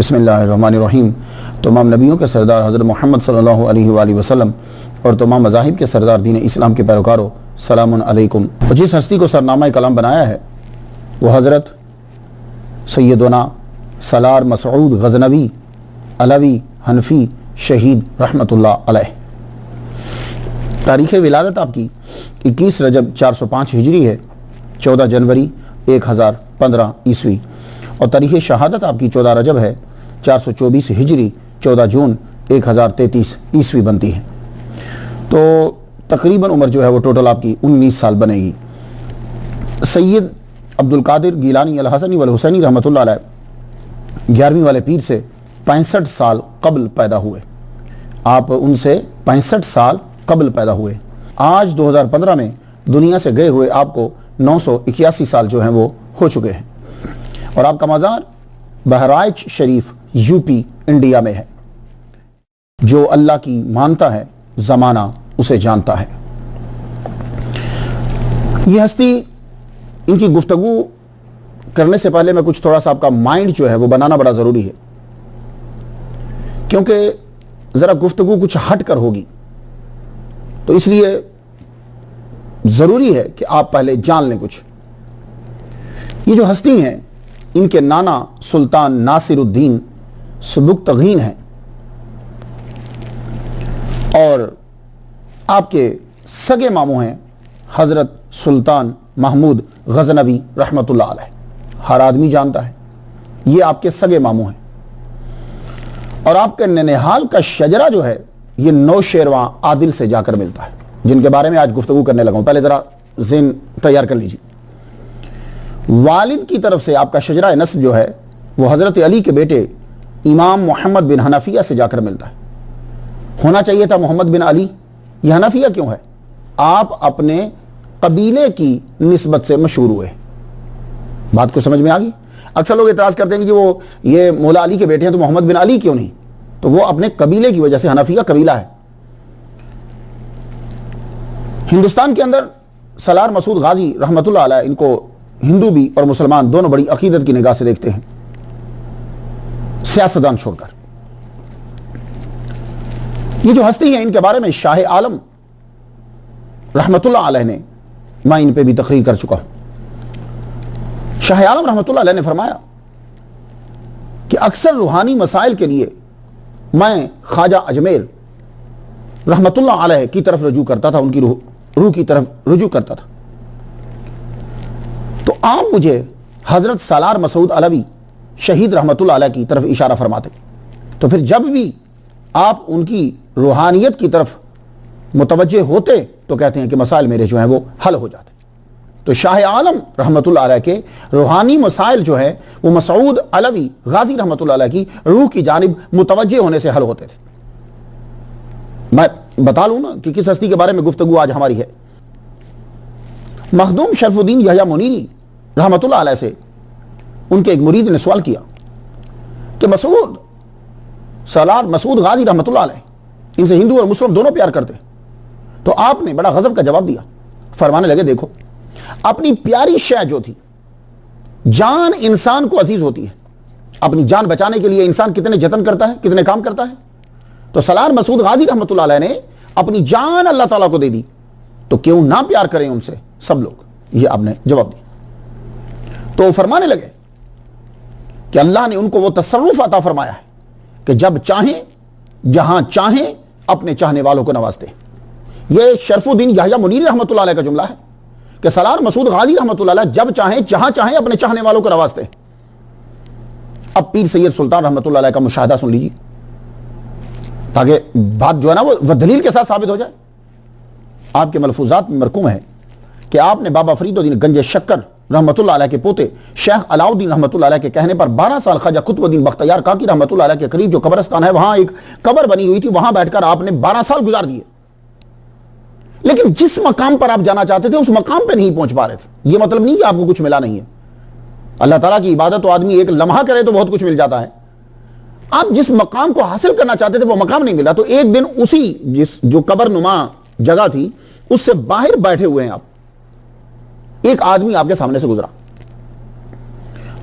बिस्मिल्लाहिर्रहमानिर्रहीम। तमाम नबियों के सरदार हज़रत मोहम्मद सल्लल्लाहु अलैहि वसल्लम और तमाम मज़ाहिब के सरदार दीन इस्लाम के पैरोकारों, सलामुन अलैकुम। और जिस हस्ती को सरनामा कलाम बनाया है वो हज़रत सैयदना सलार मसऊद गज़नवी अलवी हनफी शहीद रहमतुल्लाह अलैह। तारीख़ विलादत आपकी 21 रजब 405 हिजरी है, 14 जनवरी 1015 ईस्वी। और तारीख़ शहादत आपकी 14 रजब है 424 हिजरी, 14 जून 1033 ईस्वी बनती है। तो तकरीबन उम्र जो है वो टोटल आपकी 19 साल बनेगी। सैयद अब्दुल कादिर गिलानी अल हसनी वल हुसैनी रहमतुल्लाह अलैह 11वीं वाले पीर से 65 साल कबल पैदा हुए। आप उनसे 65 साल कबल पैदा हुए। आज 2015 में दुनिया से गए हुए आपको 981 साल जो हैं वो हो चुके हैं। और आपका मज़ार बहराइच शरीफ यूपी इंडिया में है। जो अल्लाह की मानता है ज़माना उसे जानता है। ये हस्ती, इनकी गुफ्तगू करने से पहले मैं कुछ थोड़ा सा आपका माइंड जो है वो बनाना बड़ा ज़रूरी है, क्योंकि ज़रा गुफ्तगू कुछ हट कर होगी, तो इसलिए ज़रूरी है कि आप पहले जान लें कुछ। ये जो हस्ती हैं इनके नाना सुल्तान नासिरुद्दीन सुबुक्तगीन हैं और आपके सगे मामू हैं हज़रत सुल्तान महमूद गज़नवी रहमतुल्लाह अलैह। हर आदमी जानता है ये आपके सगे मामू हैं। और आपके ननिहाल का शजरा जो है ये नौशेरवां आदिल से जाकर मिलता है, जिनके बारे में आज गुफ्तगू करने लगा हूं। पहले ज़रा ज़हन तैयार कर लीजिए। वालिद की तरफ से आपका शजरा नस्ब जो है वो हज़रत अली के बेटे इमाम मोहम्मद बिन हनफिया से जाकर मिलता है। होना चाहिए था मोहम्मद बिन अली, ये हनफिया क्यों है? आप अपने कबीले की निस्बत से मशहूर हुए। बात को समझ में आ गई? अक्सर लोग एतराज़ करते हैं कि वो ये मौला अली के बेटे हैं तो मोहम्मद बिन अली क्यों नहीं? तो वो अपने कबीले की वजह से, हनफिया कबीला है। हिंदुस्तान के अंदर सलार मसूद गाजी रहमतुल्लाह अलैह, इनको हिंदू भी और मुसलमान दोनों बड़ी अकीदत की निगाह से देखते हैं, सियासतदान छोड़कर। ये जो हस्ती है इनके बारे में शाह आलम रहमतुल्लाह अलैह ने, मैं इन पे भी तकरीर कर चुका हूं। शाह आलम रहमतुल्लाह अलैह ने फरमाया कि अक्सर रूहानी मसाइल के लिए मैं ख्वाजा अजमेर रहमतुल्लाह अलैह की तरफ रुजू करता था, उनकी रूह की तरफ रुजू करता था। तो आप मुझे हज़रत सालार मसूद अलवी शहीद रहमतुल्लाह अलैह की तरफ इशारा फरमाते। तो फिर जब भी आप उनकी रूहानियत की तरफ मुतवज्जे होते तो कहते हैं कि मसाइल मेरे जो हैं वो हल हो जाते। तो शाह आलम रहमतुल्लाह अलैह के रूहानी मसाइल जो है वो मसूद अलवी गाजी रहमतुल्लाह अलैह की रूह की जानिब मुतवज्जे होने से हल होते थे। मैं बता लूँ ना कि किस हस्ती के बारे में गुफ्तगू आज हमारी है। मखदूम शरफुद्दीन यहया मुनीरी रहमतुल्लाह अलैह से उनके एक मुरीद ने सवाल किया कि मसूद सलार मसूद गाजी रहमतुल्लाह अलैह, इनसे हिंदू और मुस्लिम दोनों प्यार करते। तो आपने बड़ा गजब का जवाब दिया। फरमाने लगे, देखो अपनी प्यारी शय जो थी, जान इंसान को अजीज होती है। अपनी जान बचाने के लिए इंसान कितने जतन करता है, कितने काम करता है। तो सलार मसूद गाजी रहमतुल्लाह अलैह ने अपनी जान अल्लाह ताला को दे दी, तो क्यों ना प्यार करें उनसे सब लोग। ये आपने जवाब दिया। तो फरमाने लगे कि अल्लाह ने उनको वो तसर्रुफ अता फरमाया है कि जब चाहें जहां चाहें अपने चाहने वालों को नवाजते। ये शरफुद्दीन यहया मुनीरी रहमतुल्लाह अलैह का जुमला है कि सलार मसूद गाजी रहमतुल्लाह अलैह जब चाहें जहां चाहें अपने चाहने वालों को नवाजते। अब पीर सैयद सुल्तान रहमतुल्लाह अलैह का मुशाहदा सुन लीजिए, ताकि बात जो है ना वो दलील के साथ साबित हो जाए। आपके मलफूजात में मरकूम है कि आपने बाबा फरीदुद्दीन गंज शक्कर रहमतुल्लाह अलैह के पोते शेख अलाउद्दीन रहमतुल्लाह अलैह के कहने पर 12 साल ख्वाजा कुतुबुद्दीन बख्तियार काकी रहमतुल्लाह अलैह के करीब जो कब्रिस्तान है वहां एक कब्र बनी हुई थी, वहां बैठकर आपने 12 साल गुजार दिए। लेकिन जिस मकाम पर आप जाना चाहते थे उस मकाम पर नहीं पहुंच पा रहे थे। यह मतलब नहीं कि आपको कुछ मिला नहीं है। अल्लाह ताला की इबादत तो आदमी एक लम्हा करे तो बहुत कुछ मिल जाता है। आप जिस मकाम को हासिल करना चाहते थे वो मकाम नहीं मिला। तो एक दिन उसी जो कब्र नुमा जगह थी उससे बाहर बैठे हुए हैं आप, एक आदमी आपके सामने से गुजरा।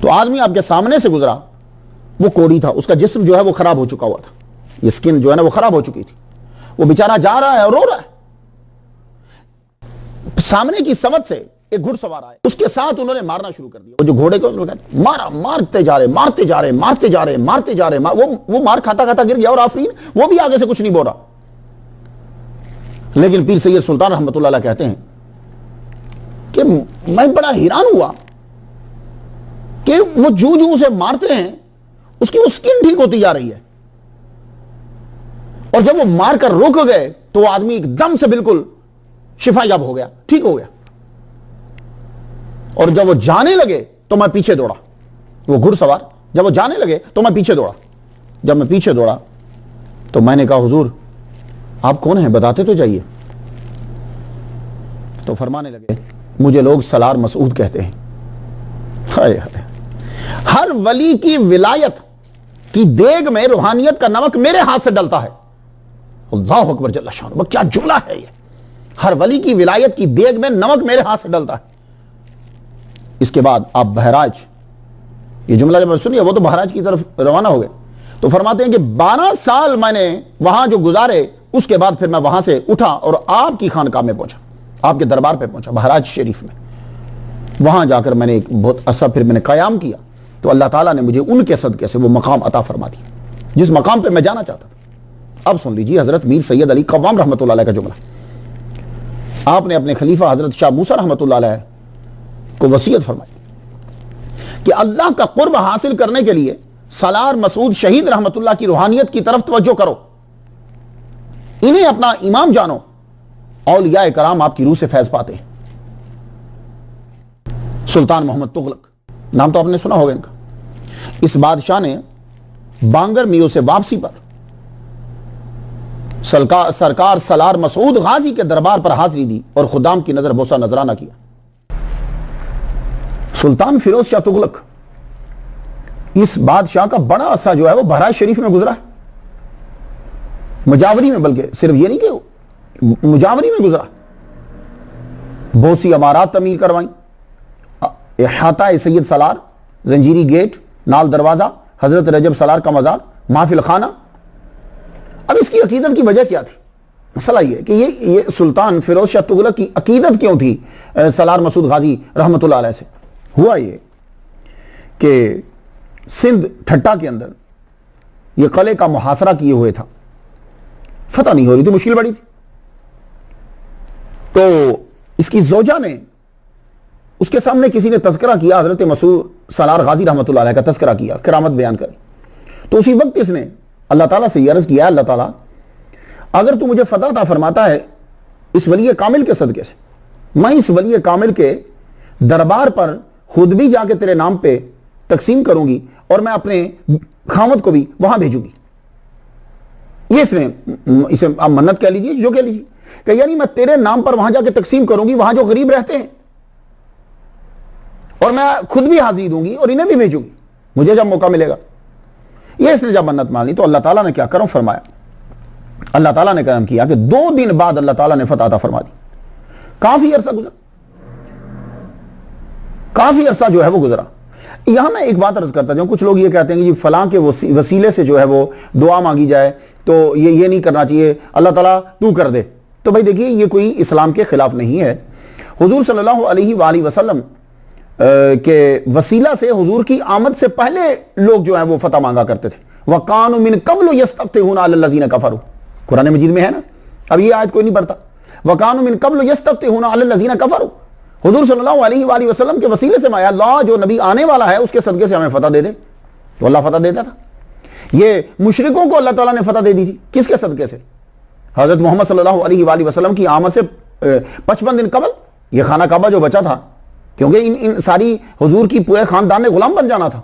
तो आदमी आपके सामने से गुजरा, वो कोड़ी था, उसका जिस्म जो है वो खराब हो चुका हुआ था, ये स्किन जो है ना वो खराब हो चुकी थी। वो बेचारा जा रहा है और रो रहा है। सामने की समझ से एक घुड़सवार आया, उसके साथ उन्होंने मारना शुरू कर दिया। वो जो घोड़े को उन्होंने मारा, मारते जा रहे, मारते जा रहे, मारते जा रहे, मारते जा रहे, वो मार खाता खाता गिर गया और आफरीन वो भी आगे से कुछ नहीं बोला। लेकिन पीर सैयद सुल्तान रहमतुल्लाह अलैह कहते हैं कि मैं बड़ा हैरान हुआ कि वो जू जू उसे मारते हैं उसकी वो स्किन ठीक होती जा रही है, और जब वो मारकर रुक गए तो वो आदमी एकदम से बिल्कुल शिफायाब हो गया, ठीक हो गया। और जब वो जाने लगे तो मैं पीछे दौड़ा, वो घुड़सवार जब वो जाने लगे तो मैं पीछे दौड़ा। जब मैं पीछे दौड़ा तो मैंने कहा हुजूर आप कौन हैं, बताते तो जाइए। तो फरमाने लगे मुझे लोग सलार मसूद कहते हैं। हाय हाय, हर वली की विलायत की देग में रूहानियत का नमक मेरे हाथ से डलता है। अल्लाह अकबर जल्ला शान, क्या जुमला है ये। हर वली की विलायत की देग में नमक मेरे हाथ से डलता है। इसके बाद आप बहराज, ये जुमला जब सुनिए, वो तो बहराज की तरफ रवाना हो गए। तो फरमाते हैं कि 12 साल मैंने वहां जो गुजारे, उसके बाद फिर मैं वहां से उठा और आपकी खानकाह में पहुंचा, आपके दरबार पे पहुंचा, बहराज शरीफ में। वहां जाकर मैंने एक बहुत अरसा फिर मैंने क़याम किया, तो अल्लाह ताला ने मुझे उनके सदक़े से वो मकाम अता फरमा दिया जिस मकाम पे मैं जाना चाहता था। अब सुन लीजिए हजरत मीर सैयद अली कव्वाम रहमतुल्लाह अलैह का जुमला। आपने अपने खलीफा हजरत शाह मूसा रहमतुल्लाह अलैह को वसीयत फरमाई कि अल्लाह का कुर्ब हासिल करने के लिए सलार मसूद शहीद रहमतुल्लाह की रूहानियत की तरफ तवज्जो करो, इन्हें अपना इमाम जानो, औलिया कराम आपकी रूह से फैज पाते हैं। सुल्तान मोहम्मद तुगलक, नाम तो आपने सुना होगा इनका। इस बादशाह ने बांगर मियों से वापसी पर सरकार सलार मसूद गाजी के दरबार पर हाजिरी दी और खुदाम की नजर बोसा नजराना किया। सुल्तान फिरोज शाह तुगलक, इस बादशाह का बड़ा अरसा जो है वो बहराज शरीफ में गुजरा है, मुजावरी में, बल्कि सिर्फ ये नहीं कि मुजावरी में गुजरा, बहुत सी इमारत तमीर करवाई, इहाता सैयद सलार, जंजीरी गेट, नाल दरवाजा, हजरत रजब सलार का मजार, महफिल खाना। अब इसकी अकीदत की वजह क्या थी? मसला ये कि ये सुल्तान फिरोज शाह तुगलक की अकीदत क्यों थी सलार मसूद गाजी रहमतुल्लाह अलैह से? हुआ ये कि सिंध ठट्टा के अंदर ये किले का मुहासरा किए हुए था, फतह नहीं हो रही थी, मुश्किल बड़ी थी। तो इसकी जोजा ने, उसके सामने किसी ने तस्करा किया, हजरत मसूद सलार गाजी रहमतुल्लाह अलैह का तस्करा किया, करामत बयान करी। तो उसी वक्त इसने अल्लाह ताला से अर्ज किया, अल्लाह ताला अगर तू मुझे फतह अता फरमाता है इस वली कामिल के सदके से, मैं इस वली कामिल के दरबार पर खुद भी जाके तेरे नाम पे तकसीम करूंगी और मैं अपने खामद को भी वहां भेजूंगी। ये इसे आप मन्नत कह लीजिए, जो कह लीजिए, कि यानी मैं तेरे नाम पर वहां जाके तकसीम करूंगी, वहां जो गरीब रहते हैं, और मैं खुद भी हाजिरी दूंगी और इन्हें भी भेजूंगी मुझे जब मौका मिलेगा। ये इसने जब मन्नत मान ली तो अल्लाह ताला ने क्या करम फरमाया, अल्लाह ताला ने करम किया कि 2 दिन बाद अल्लाह ताला ने फतह अता फरमा दी। काफी अरसा गुजरा, काफी अरसा जो है वो गुजरा। यहां मैं एक बात अर्ज करता जाऊं, कुछ लोग ये कहते हैं कि फलां के वसीले से जो है वो दुआ मांगी जाए, तो ये नहीं करना चाहिए, अल्लाह ताला तू कर दे। तो भाई देखिए, ये कोई इस्लाम के खिलाफ नहीं है। हुजूर सल्लल्लाहु अलैहि वसल्लम के वसीला से, हुजूर की आमद से पहले लोग जो है वो फतह मांगा करते थे। वकानु मिन कब्लु यस्तफ्तिहूना अलल्लज़ीना कफरू, कुरान मजीद में है ना। अब ये आयत कोई नहीं पढ़ता, वकानु मिन कब्लु यस्तफ्तिहूना अलल्लज़ीना कफरू। हुजूर सल्लल्लाहु अलैहि वसल्लम के वसीले से माया, अल्लाह जो नबी आने वाला है उसके सदके से हमें फतह दे दे, तो अल्लाह फतह देता था। ये मुशरिकों को अल्लाह ताला ने फतह दे दी थी, किसके सदके से? हजरत मोहम्मद सल्लल्लाहु अलैहि वसल्लम की आमद से 55 दिन कबल ये खाना काबा जो बचा था, क्योंकि इन सारी हुजूर की पूरे खानदान ने गुलाम बन जाना था,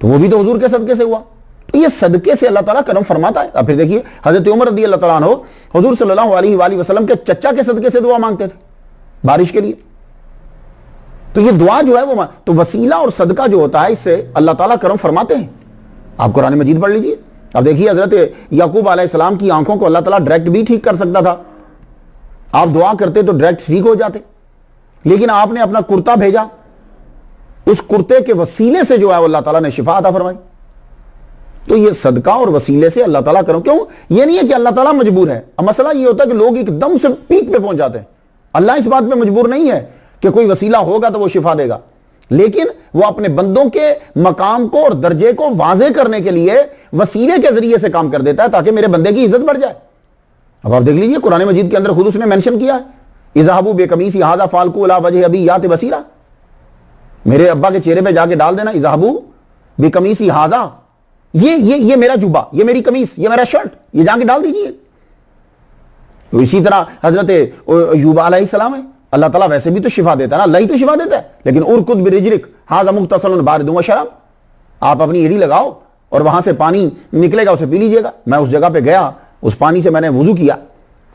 तो वो भी तो हुजूर के सदके से हुआ। तो ये सदके से अल्लाह ताला करम फरमाता है। अब फिर देखिए, हजरत उमर रज़ी अल्लाह ताला अन्हु हुजूर सल्लल्लाहु अलैहि वसल्लम के चचा के सदके से दुआ मांगते थे बारिश के लिए। तो ये दुआ जो है वो, तो वसीला और सदका जो होता है, इससे अल्लाह ताला करम फरमाते हैं। आप कुरान मजीद पढ़ लीजिए। अब देखिए, हजरत याकूब अलैहिस्सलाम की आंखों को अल्लाह ताला डायरेक्ट भी ठीक कर सकता था, आप दुआ करते तो डायरेक्ट ठीक हो जाते, लेकिन आपने अपना कुर्ता भेजा, उस कुर्ते के वसीले से जो है अल्लाह ताला ने शिफा अता फरमाई। तो ये सदका और वसीले से अल्लाह ताला करो। क्यों? ये नहीं है कि अल्लाह ताला मजबूर है। अब मसला ये होता है कि लोग एकदम से पीक पे पहुंच जाते हैं। अल्लाह इस बात पे मजबूर नहीं है कि कोई वसीला होगा तो वो शिफा देगा, लेकिन वो अपने बंदों के मकाम को और दर्जे को वाजे करने के लिए वसीले के जरिए से काम कर देता है ताकि मेरे बंदे की इज्जत बढ़ जाए। अब आप देख लीजिए कुरान मजीद के अंदर खुद उसने मेंशन किया है, इज़हाबू बेकमीसी हाजा फालकू अला वजह अबी यात बसीरा, मेरे अब्बा के चेहरे पे जाके डाल देना इज़हाबू बेकमीसी हाजा, ये मेरा जुब्बा, ये मेरी कमीज, ये मेरा शर्ट, ये जाके डाल दीजिए। तो इसी तरह हजरत अय्यूब अलैहिस्सलाम है, अल्लाह ताला वैसे भी तो शिफा देता है ना, अल्लाह ही तो शिफा देता है, लेकिन उरकुद बिरिजलिक हाजा मुख्तसलन बारिदुन व शराब, आप अपनी एड़ी लगाओ और वहां से पानी निकलेगा, उसे पी लीजिएगा। मैं उस जगह पे गया, उस पानी से मैंने वुजू किया,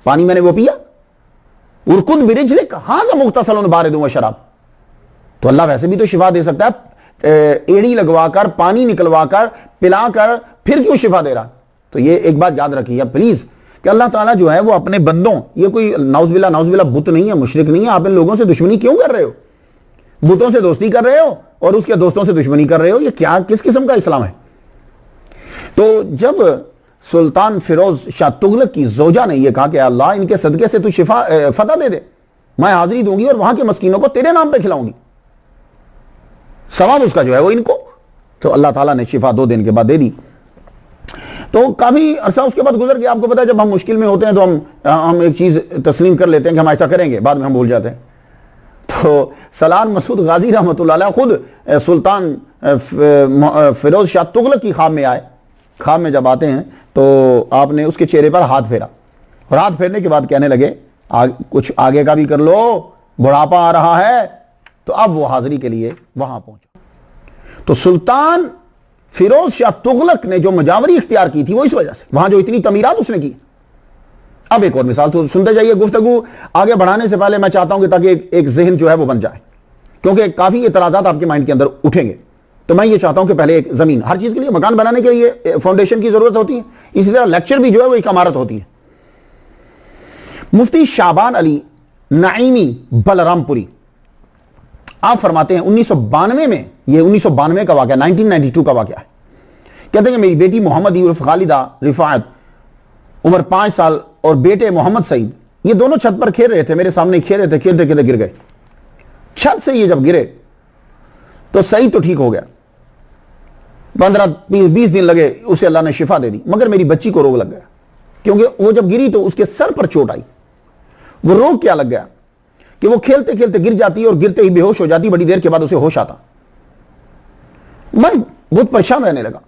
पानी मैंने वो पिया, उरकुद बिरिजलिक हाजा मुख्तसलन बारिदुन व शराब। तो अल्लाह वैसे भी तो शिफा दे सकता है, एड़ी लगवाकर, पानी निकलवाकर, पिलाकर, फिर क्यों शिफा दे रहा? तो ये एक बात याद रखिए प्लीज कि अल्लाह ताला जो है वो अपने बंदों, ये कोई नाउज़बिल्लाह बुत नहीं है, मुशरिक नहीं है, आप इन लोगों से दुश्मनी क्यों कर रहे हो? बुतों से दोस्ती कर रहे हो और उसके दोस्तों से दुश्मनी कर रहे हो, ये क्या किस किस्म का इस्लाम है? तो जब सुल्तान फिरोज शाह तुगलक की जोजा ने यह कहा कि अल्लाह इनके सदके से तू शिफा फतह दे दे, मैं हाजिरी दूंगी और वहां के मस्कीनों को तेरे नाम पे खिलाऊंगी, सवाब उसका जो है वो इनको। तो अल्लाह ताला ने शिफा 2 दिन के बाद दे दी। तो काफी अरसा उसके बाद गुजर गया। आपको पता है जब हम मुश्किल में होते हैं तो हम एक चीज तस्लीम कर लेते हैं कि हम ऐसा करेंगे, बाद में हम भूल जाते हैं। तो सलार मसूद गाजी रहमतुल्लाह अलैह खुद सुल्तान फिरोज शाह तुगलक की ख्वाब में आए। ख्वाब में जब आते हैं तो आपने उसके चेहरे पर हाथ फेरा और हाथ फेरने के बाद कहने लगे कुछ आगे का भी कर लो, बुढ़ापा आ रहा है। तो अब वो हाजिरी के लिए वहां पहुंचा। तो सुल्तान फिरोज शाह तुगलक ने जो मुजावरी इख्तियार की थी वो इस वजह से, वहां जो इतनी तमीरात उसने की। अब एक और मिसाल तो सुनते जाइए। गुफ्तगू आगे बढ़ाने से पहले मैं चाहता हूं कि ताकि एक जहन जो है वो बन जाए, क्योंकि काफी एतराजात आपके माइंड के अंदर उठेंगे। तो मैं ये चाहता हूं कि पहले एक जमीन, हर चीज के लिए मकान बनाने के लिए फाउंडेशन की जरूरत होती है, इसी तरह लेक्चर भी जो है वो एक इमारत होती है। मुफ्ती शाबान अली नईमी बलरामपुरी आप फरमाते हैं 1992 में, ये 1992 का वाकया, 1992 का वाकया है। कहते हैं कि मेरी बेटी मोहम्मद उर्फ खालिदा रिफायत उम्र 5 साल और बेटे मोहम्मद सईद, ये दोनों छत पर खेल रहे थे, मेरे सामने खेल रहे थे, खेलते खेलते गिर गए। छत से ये जब गिरे तो सईद तो ठीक हो गया, 15-20 दिन लगे, उसे अल्लाह ने शिफा दे दी, मगर मेरी बच्ची को रोग लग गया, क्योंकि वो जब गिरी तो उसके सर पर चोट आई। वो रोग क्या लग गया कि वो खेलते खेलते गिर जाती और गिरते ही बेहोश हो जाती, बड़ी देर के बाद उसे होश आता। मैं बहुत परेशान रहने लगा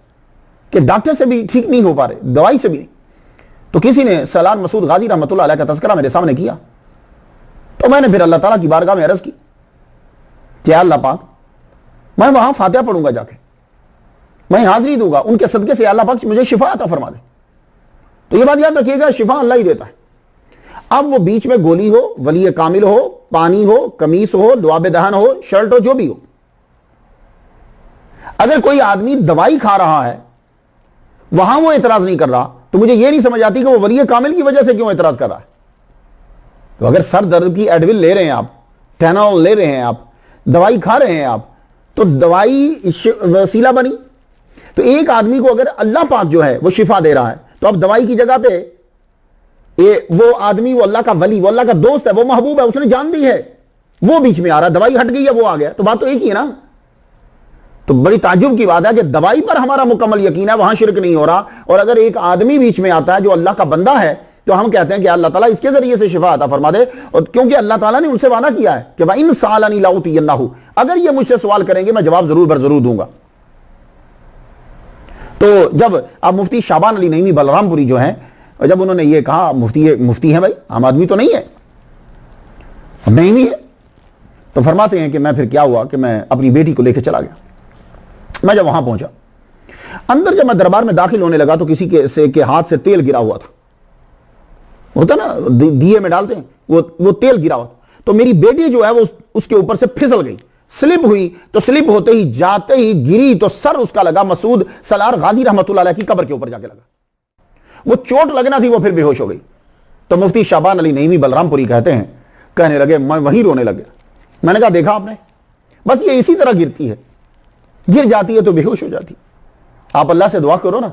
कि डॉक्टर से भी ठीक नहीं हो पा रहे, दवाई से भी नहीं। तो किसी ने सलार मसूद गाजी रहमतुल्लाह अलैह का तज़किरा मेरे सामने किया। तो मैंने फिर अल्लाह ताला की बारगाह में अर्ज की, क्या अल्लाह पाक, मैं वहां फातिहा पढ़ूंगा, जाके मैं हाजिरी दूंगा, उनके सदके से अल्लाह पाक मुझे शिफा अता फरमा दे। तो ये बात याद रखिएगा, शिफा अल्लाह ही देता है। अब वो बीच में गोली हो, वली कामिल हो, पानी हो, कमीज हो, दुआब दहन हो, शर्ट हो, जो भी हो, अगर कोई आदमी दवाई खा रहा है वहां वो एतराज नहीं कर रहा, तो मुझे ये नहीं समझ आती कि वो वली कामिल की वजह से क्यों एतराज कर रहा है। तो अगर सर दर्द की एडविल ले रहे हैं आप, टेनॉल ले रहे हैं आप, दवाई खा रहे हैं आप, तो दवाई वसीला बनी। तो एक आदमी को अगर अल्लाह पाक जो है वो शिफा दे रहा है, तो अब दवाई की जगह पे वो आदमी, वो अल्लाह का वली, वो अल्लाह का दोस्त है, वो महबूब है, उसने जान दी है, वो बीच में आ रहा है, दवाई हट गई है, वो आ गया, तो बात तो एक ही है ना। तो बड़ी ताज्जुब की बात है कि दवाई पर हमारा मुकम्मल यकीन है, वहां शिरक नहीं हो रहा, और अगर एक आदमी बीच में आता है जो अल्लाह का बंदा है, तो हम कहते हैं कि अल्लाह ताला इसके जरिए से शिफा अता फरमा दे। और क्योंकि अल्लाह ताला ने उनसे वादा किया है कि इन सालनी लाउतियन्नाहु, अगर ये मुझसे सवाल करेंगे मैं जवाब जरूर बर जरूर दूंगा। तो जब अब मुफ्ती शाबान अली नईमी बलरामपुरी जो है, जब उन्होंने ये कहा, मुफ्ती है भाई, आम आदमी तो नहीं है, नहीं है, तो फरमाते हैं कि मैं फिर क्या हुआ कि मैं अपनी बेटी को लेकर चला गया। मैं जब वहां पहुंचा, अंदर जब मैं दरबार में दाखिल होने लगा तो किसी के हाथ से तेल गिरा हुआ था, होता ना दिए में डालते हैं, वो तेल गिरा हुआ। तो मेरी बेटी जो है वो उसके ऊपर से फिसल गई, स्लिप हुई। तो स्लिप होते ही, जाते ही गिरी तो सर उसका लगा मसूद सलार गाजी रहमतुल्लाह अलैह की कब्र के ऊपर जाके लगा। वो चोट लगना थी, वो फिर बेहोश हो गई। तो मुफ्ती शाबान अली नईमी बलरामपुरी कहते हैं, कहने लगे, मैं वहीं रोने लग गया। मैंने कहा देखा आपने, बस ये इसी तरह गिरती है, गिर जाती है तो बेहोश हो जाती, आप अल्लाह से दुआ करो ना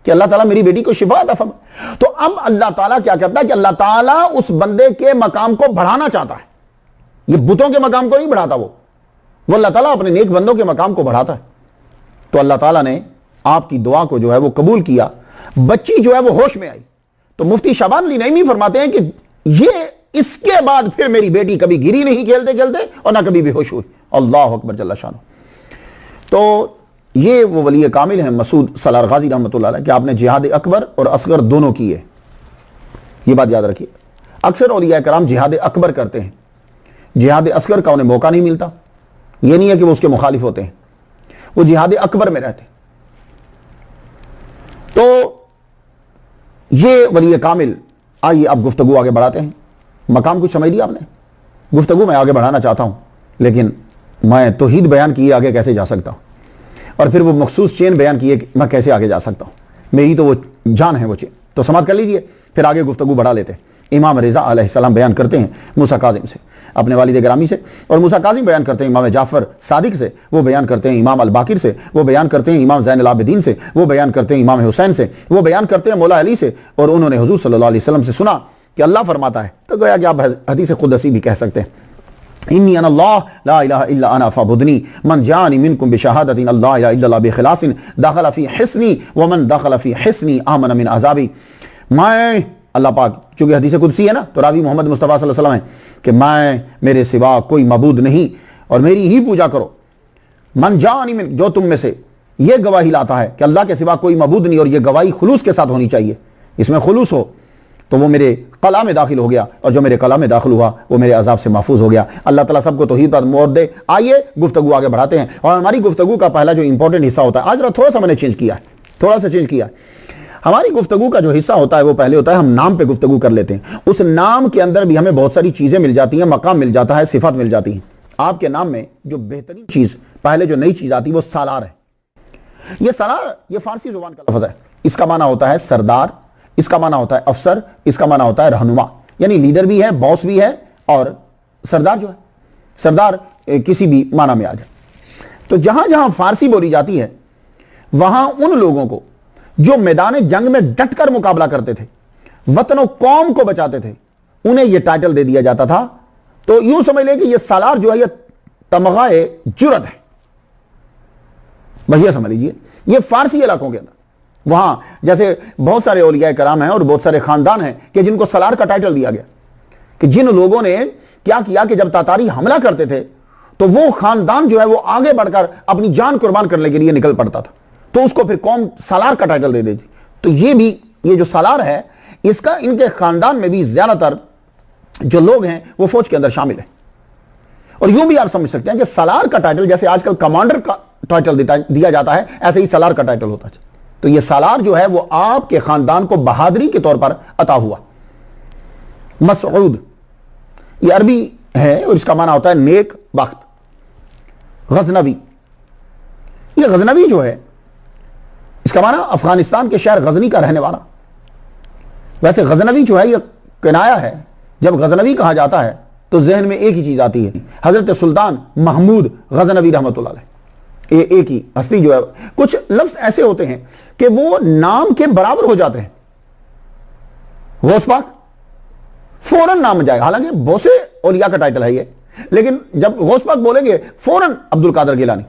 कि अल्लाह ताला मेरी बेटी को शिफा अता फरमा। तो अब अल्लाह ताला क्या करता है कि अल्लाह ताला उस बंदे के मकाम को बढ़ाना चाहता है। ये बुतों के मकाम को नहीं बढ़ाता, वो अल्लाह ताला अपने नेक बंदों के मकाम को बढ़ाता है। तो अल्लाह ताला ने आपकी दुआ को जो है वो कबूल किया, बच्ची जो है वो होश में आई। तो मुफ्ती शाबान अली नईमी फरमाते हैं कि ये इसके बाद फिर मेरी बेटी कभी गिरी नहीं खेलते खेलते और ना कभी बेहोश हुई। अल्लाह अकबर जल्ला शान। तो ये वो वली कामिल हैं मसूद सलार गाजी रहमतुल्लाह अलैह कि आपने जिहाद अकबर और असगर दोनों किए। ये बात याद रखिए, अक्सर औलिया कराम जिहाद अकबर करते हैं, जिहाद असगर का उन्हें मौका नहीं मिलता। ये नहीं है कि वो उसके मुखालिफ होते हैं, वो जिहाद अकबर में रहते। तो ये वली कामिल, आइए अब गुफ्तगू आगे बढ़ाते हैं। मकाम कुछ समझ लिया आपने, गुफ्तगू मैं आगे बढ़ाना चाहता हूं, लेकिन मैं तौहीद बयान किए आगे कैसे जा सकता हूं, और फिर वो मखसूस चेन बयान किए मैं कैसे आगे जा सकता हूं। मेरी तो वो जान है वो चेन। तो समाप्त कर लीजिए, फिर आगे गुफ्तगू बढ़ा लेते हैं। इमाम रिज़ा अलैहिस्सलाम बयान करते हैं मूसा काज़िम से, अपने वालिद गिरामी से, और मूसा काज़िम बयान करते हैं इमाम जाफ़र सादिक से, वो बयान करते हैं इमाम अल बाकिर से, वो बयान करते हैं इमाम ज़ैनुल आबिदीन से, वो बयान करते हैं इमाम हुसैन से, वो बयान करते हैं मौला अली से, और उन्होंने हुज़ूर सल्लल्लाहु अलैहि वसल्लम से सुना कि अल्लाह फरमाता है। तो गोया कि आप हदीस कुदसी भी कह सकते हैं, इन्नी अनल्लाह ला इलाहा इल्ला अना फअबुदनी मन जानी मिनकुम बिशहादतिन अल्ला इलाहा इल्लल्लाह बिखलासिन दखल फी हिस्नी व मन दखल फी हिस्नी आमन मिन अज़ाबी। मैं अल्लाह पाक, चूंकि हदीस कुदसी है ना, तो रावी मोहम्मद मुस्तफ़ा सल्लल्लाहु अलैहि वसल्लम है कि मैं मेरे सिवा कोई मबूद नहीं और मेरी ही पूजा करो। मन जानी मिन, जो तुम में से ये गवाही लाता है कि अल्लाह के सिवा कोई मबूद नहीं, और ये गवाही खुलूस के साथ होनी चाहिए, इसमें खुलूस हो, तो वो मेरे कला में दाखिल हो गया, और जो मेरे कला में दाखिल हुआ वो मेरे अजाब से महफूज हो गया। अल्लाह ताला सबको तौहीद पर मोड़ दे। आइए गुफ्तगू आगे बढ़ाते हैं, और हमारी गुफ्तगू का पहला जो इंपॉर्टेंट हिस्सा होता है, आज थोड़ा सा मैंने चेंज किया है, थोड़ा सा चेंज किया है। हमारी गुफ्तगू का जो हिस्सा होता है वो पहले होता है हम नाम पे गुफ्तगू कर लेते हैं। उस नाम के अंदर भी हमें बहुत सारी चीजें मिल जाती हैं, मकाम मिल जाता है, सिफात मिल जाती है। आपके नाम में जो बेहतरीन चीज, पहले जो नई चीज आती है वो सालार है। ये सालार, ये फारसी जुबान का लफ्ज है। इसका माना होता है सरदार, इसका माना होता है अफसर, इसका माना होता है रहनुमा, यानी लीडर भी है, बॉस भी है, और सरदार जो है, सरदार किसी भी माना में आ जाए। तो जहां जहां फारसी बोली जाती है वहां उन लोगों को जो मैदान जंग में डटकर मुकाबला करते थे, वतन और कौम को बचाते थे, उन्हें यह टाइटल दे दिया जाता था। तो यूं समझ लें कि यह सालार जो है यह तमगाए जुरत है, भैया समझ लीजिए। यह फारसी इलाकों के अंदर, वहां जैसे बहुत सारे औलिया कराम हैं और बहुत सारे खानदान हैं कि जिनको सलार का टाइटल दिया गया, कि जिन लोगों ने क्या किया कि जब तातारी हमला करते थे तो वो खानदान जो है वो आगे बढ़कर अपनी जान कुर्बान करने के लिए निकल पड़ता था, तो उसको फिर कौम सालार का टाइटल दे देती। तो ये भी, ये जो सालार है, इसका इनके खानदान में भी ज्यादातर जो लोग हैं वो फौज के अंदर शामिल है। और यूं भी आप समझ सकते हैं कि सालार का टाइटल, जैसे आजकल कमांडर का टाइटल दिया जाता है, ऐसे ही सालार का टाइटल होता है। तो ये सालार जो है वो आपके खानदान को बहादुरी के तौर पर अता हुआ। मसऊद, ये अरबी है और इसका माना होता है नेक वक्त। गजनवी, ये गजनवी जो है इसका माना अफगानिस्तान के शहर गजनी का रहने वाला। वैसे गजनवी जो है ये किनाया है, जब गजनवी कहा जाता है तो जहन में एक ही चीज आती है, हजरत सुल्तान महमूद गजनवी रहमतुल्लाह अलैह। ये एक ही हस्ती जो है, कुछ लफ्ज ऐसे होते हैं कि वो नाम के बराबर हो जाते हैं। गौस पाक फौरन नाम जाएगा, हालांकि बहुत से औलिया का टाइटल है ये, लेकिन जब गौस पाक बोलेंगे फौरन अब्दुल कादर गिलानी।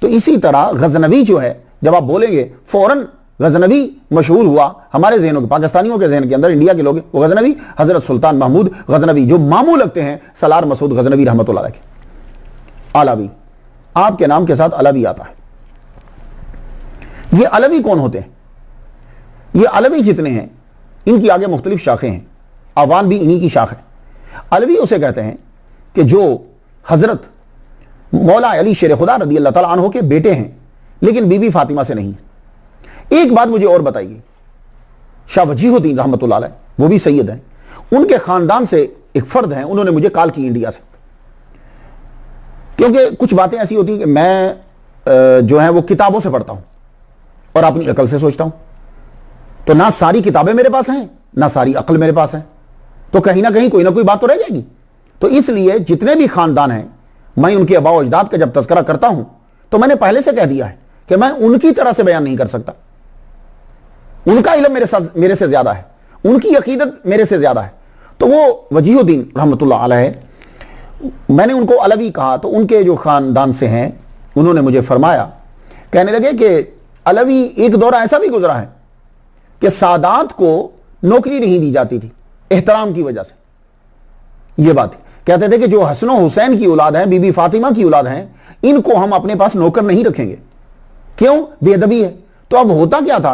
तो इसी तरह गजनवी जो है, जब आप बोलेंगे फौरन गजनवी मशहूर हुआ हमारे जहनों के, पाकिस्तानियों के जहन के अंदर, इंडिया के लोग, वो गजनवी हजरत सुल्तान महमूद गजनवी, जो मामू लगते हैं सलार मसूद गजनवी रहमतुल्लाह अलैह के। अलवी, आपके नाम के साथ अलवी आता है। ये अलवी कौन होते हैं? ये अलवी जितने हैं इनकी आगे मुख्तलिफ शाखें हैं, अवान भी इन्हीं की शाख है। अलवी उसे कहते हैं कि जो हजरत मौला अली शेर खुदा रदी अल्लाह ताला अन्हु के बेटे हैं, लेकिन बीबी फातिमा से नहीं। एक बात मुझे और बताइए, शाह वजीहुद्दीन रहमतुल्लाह अलैह, वो भी सैयद हैं, उनके खानदान से एक फर्द हैं, उन्होंने मुझे कॉल की इंडिया से, क्योंकि कुछ बातें ऐसी होती हैं कि मैं जो है वो किताबों से पढ़ता हूं और अपनी अकल से सोचता हूं। तो ना सारी किताबें मेरे पास हैं, ना सारी अकल मेरे पास है, तो कहीं ना कहीं कोई ना कोई बात तो रह जाएगी। तो इसलिए जितने भी खानदान हैं, मैं उनके आबा अजदाद का जब तज़किरा करता हूं तो मैंने पहले से कह दिया है कि मैं उनकी तरह से बयान नहीं कर सकता। उनका इल्म मेरे से ज्यादा है, उनकी अकीदत मेरे से ज्यादा है। तो वो वजीहुद्दीन रहमतुल्लाह अलैह, मैंने उनको अलवी कहा, तो उनके जो खानदान से हैं उन्होंने मुझे फरमाया, कहने लगे कि अलवी एक दौर ऐसा भी गुजरा है कि सादात को नौकरी नहीं दी जाती थी एहतराम की वजह से। ये बात कहते थे कि जो हसन हुसैन की औलाद है, बीबी फातिमा की औलाद है, इनको हम अपने पास नौकर नहीं रखेंगे। क्यों? बेअदबी है। तो अब होता क्या था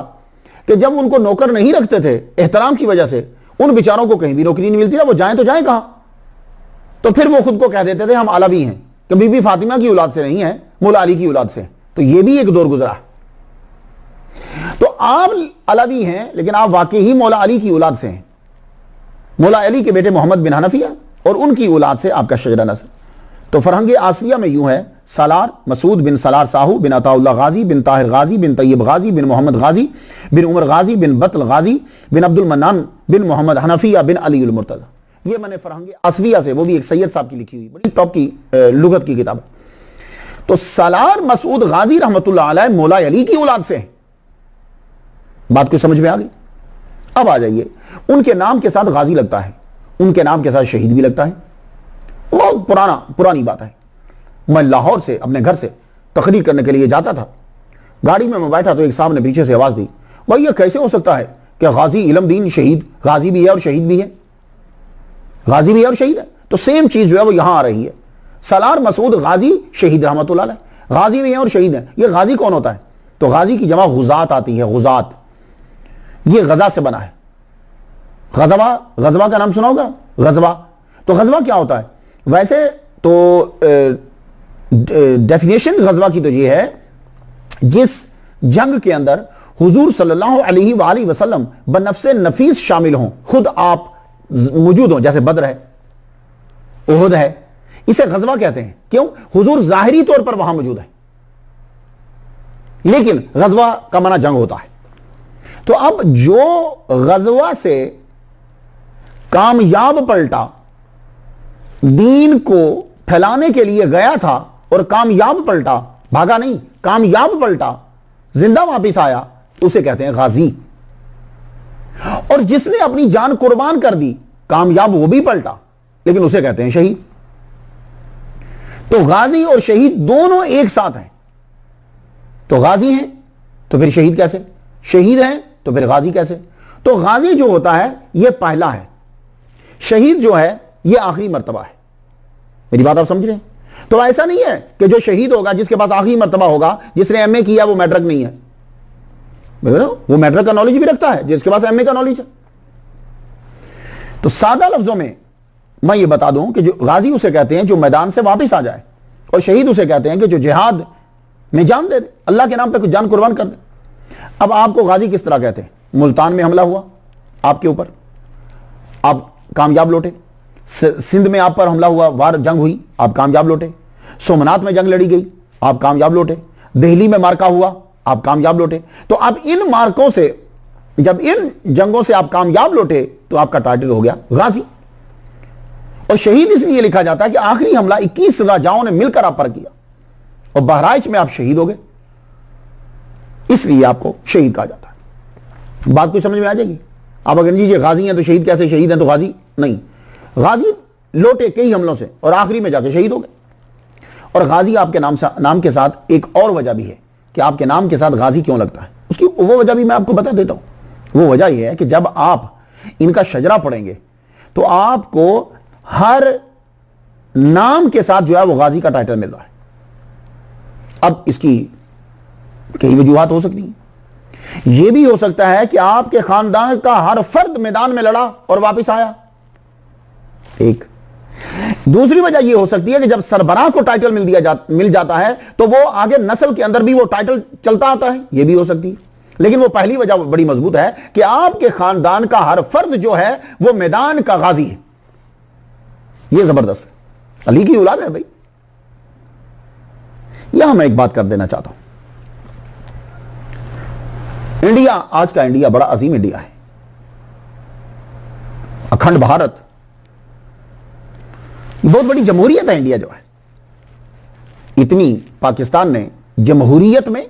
कि जब उनको नौकर नहीं रखते थे एहतराम की वजह से, उन बेचारों को कहीं भी नौकरी नहीं मिलती था, वो जाएं तो जाएं कहां। तो फिर वो खुद को कह देते थे हम अलवी हैं, कि बीबी फातिमा की औलाद से नहीं है, मौला अली की औलाद से। तो ये भी एक दौर गुजरा। तो आप अलवी हैं, लेकिन आप वाकई ही मौला अली की औलाद से हैं। मौला अली के बेटे मोहम्मद बिन हनफिया और उनकी औलाद से आपका शजरा नस्ल। तो फरहंग आसफिया में यूं है, सालार मसूद बिन सलार साहू बिन अताउल्लाह गाजी बिन ताहिर गाजी बिन तैयब गाजी बिन मोहम्मद गाजी बिन उमर गाजी बिन बतल गाजी बिन अब्दुल मन्नान बिन मोहम्मद हनफिया बिन अली उल मुर्तज़ा। ये मैंने फरहंग आसफिया से, वो भी एक सैयद साहब की लिखी हुई बड़ी टॉप की लुगत की किताब। तो सलार मसूद गाजी रहमतुल्लाह अलैह मौला अली की औलाद से है। बात को समझ में आ गई? अब आ जाइए, उनके नाम के साथ गाजी लगता है, उनके नाम के साथ शहीद भी लगता है। बहुत पुरानी बात है। मैं लाहौर से अपने घर से तकरीर करने के लिए जाता था, गाड़ी में मैं बैठा तो एक साहब ने पीछे से आवाज दी, भाई ये कैसे हो सकता है कि गाजी इल्म दीन शहीद, गाजी भी है और शहीद भी है, गाजी भी है और शहीद है। तो सेम चीज जो है वो यहां आ रही है। सलार मसूद गाजी शहीद रहमतुल्लाह अलैह, गाजी भी है और शहीद है। ये गाजी कौन होता है? तो गाजी की जमा गुजात आती है, गुजात। ये गजा से बना है। गजवा, गजवा का नाम सुना होगा, गजवा। तो गजवा क्या होता है? वैसे तो डेफिनेशन गजवा की तो ये है, जिस जंग के अंदर हुजूर सल्लल्लाहु अलैहि वसल्लम बनफ्से नफीस शामिल हों, खुद आप मौजूद हों, जैसे बद्र है, उहुद है, इसे गजवा कहते हैं। क्यों? हुजूर जाहिरी तौर पर वहां मौजूद है, लेकिन गजवा का माना जंग होता है। तो अब जो गजवा से कामयाब पलटा, दीन को फैलाने के लिए गया था और कामयाब पलटा, भागा नहीं, कामयाब पलटा, जिंदा वापिस आया, उसे कहते हैं गाजी। और जिसने अपनी जान कुर्बान कर दी, कामयाब वो भी पलटा, लेकिन उसे कहते हैं शहीद। तो गाजी और शहीद दोनों एक साथ हैं। तो गाजी हैं तो फिर शहीद कैसे? शहीद हैं तो फिर गाजी कैसे? तो गाजी जो होता है यह पहला है, शहीद जो है यह आखिरी मर्तबा है। मेरी बात आप समझ रहे हैं? तो ऐसा नहीं है कि जो शहीद होगा जिसके पास आखिरी मर्तबा होगा, जिसने एमए किया वो मैट्रिक नहीं है, वो मैट्रिक का नॉलेज भी रखता है जिसके पास एमए का नॉलेज है। तो सादा लफ्जों में मैं ये बता दूं कि जो गाजी उसे कहते हैं जो मैदान से वापस आ जाए, और शहीद उसे कहते हैं कि जो जिहाद में जान दे दे, अल्लाह के नाम पे कुछ जान कुर्बान कर दे। अब आपको गाजी किस तरह कहते हैं? मुल्तान में हमला हुआ आपके ऊपर, आप कामयाब लौटे। सिंध में आप पर हमला हुआ, वार जंग हुई, आप कामयाब लौटे। सोमनाथ में जंग लड़ी गई, आप कामयाब लौटे। दिल्ली में मार्का हुआ, आप कामयाब लौटे। तो अब इन मार्कों से, जब इन जंगों से आप कामयाब लौटे, तो आपका टाइटल हो गया गाजी। और शहीद इसलिए लिखा जाता है कि आखिरी हमला 21 राजाओं ने मिलकर आप पर किया और बहराइच में आप शहीद हो गए, इसलिए आपको शहीद कहा जाता है। बात कुछ समझ में आ जाएगी? आप अगर जी गाजी हैं तो शहीद कैसे? शहीद हैं तो गाजी नहीं। गाजी लौटे कई हमलों से और आखिरी में जाके शहीद हो गए। और गाजी आपके नाम के साथ एक और वजह भी है कि आपके नाम के साथ गाजी क्यों लगता है, उसकी वो वजह भी मैं आपको बता देता हूं। वो वजह यह है कि जब आप इनका शजरा पढ़ेंगे तो आपको हर नाम के साथ जो है वो गाजी का टाइटल मिल रहा है। अब इसकी कई वजूहात हो सकती हैं। यह भी हो सकता है कि आपके खानदान का हर फर्द मैदान में लड़ा और वापस आया, एक। दूसरी वजह यह हो सकती है कि जब सरबराह को टाइटल मिल जाता है तो वो आगे नस्ल के अंदर भी वो टाइटल चलता आता है, यह भी हो सकती है। लेकिन वो पहली वजह बड़ी मजबूत है कि आपके खानदान का हर फर्द जो है वो मैदान का गाजी है। यह जबरदस्त है, अली की औलाद है भाई। यहां मैं एक बात कर देना चाहता हूं। इंडिया, आज का इंडिया बड़ा अजीम इंडिया है, अखंड भारत, बहुत बड़ी जमहूरियत है इंडिया जो है। इतनी पाकिस्तान ने जमहूरियत में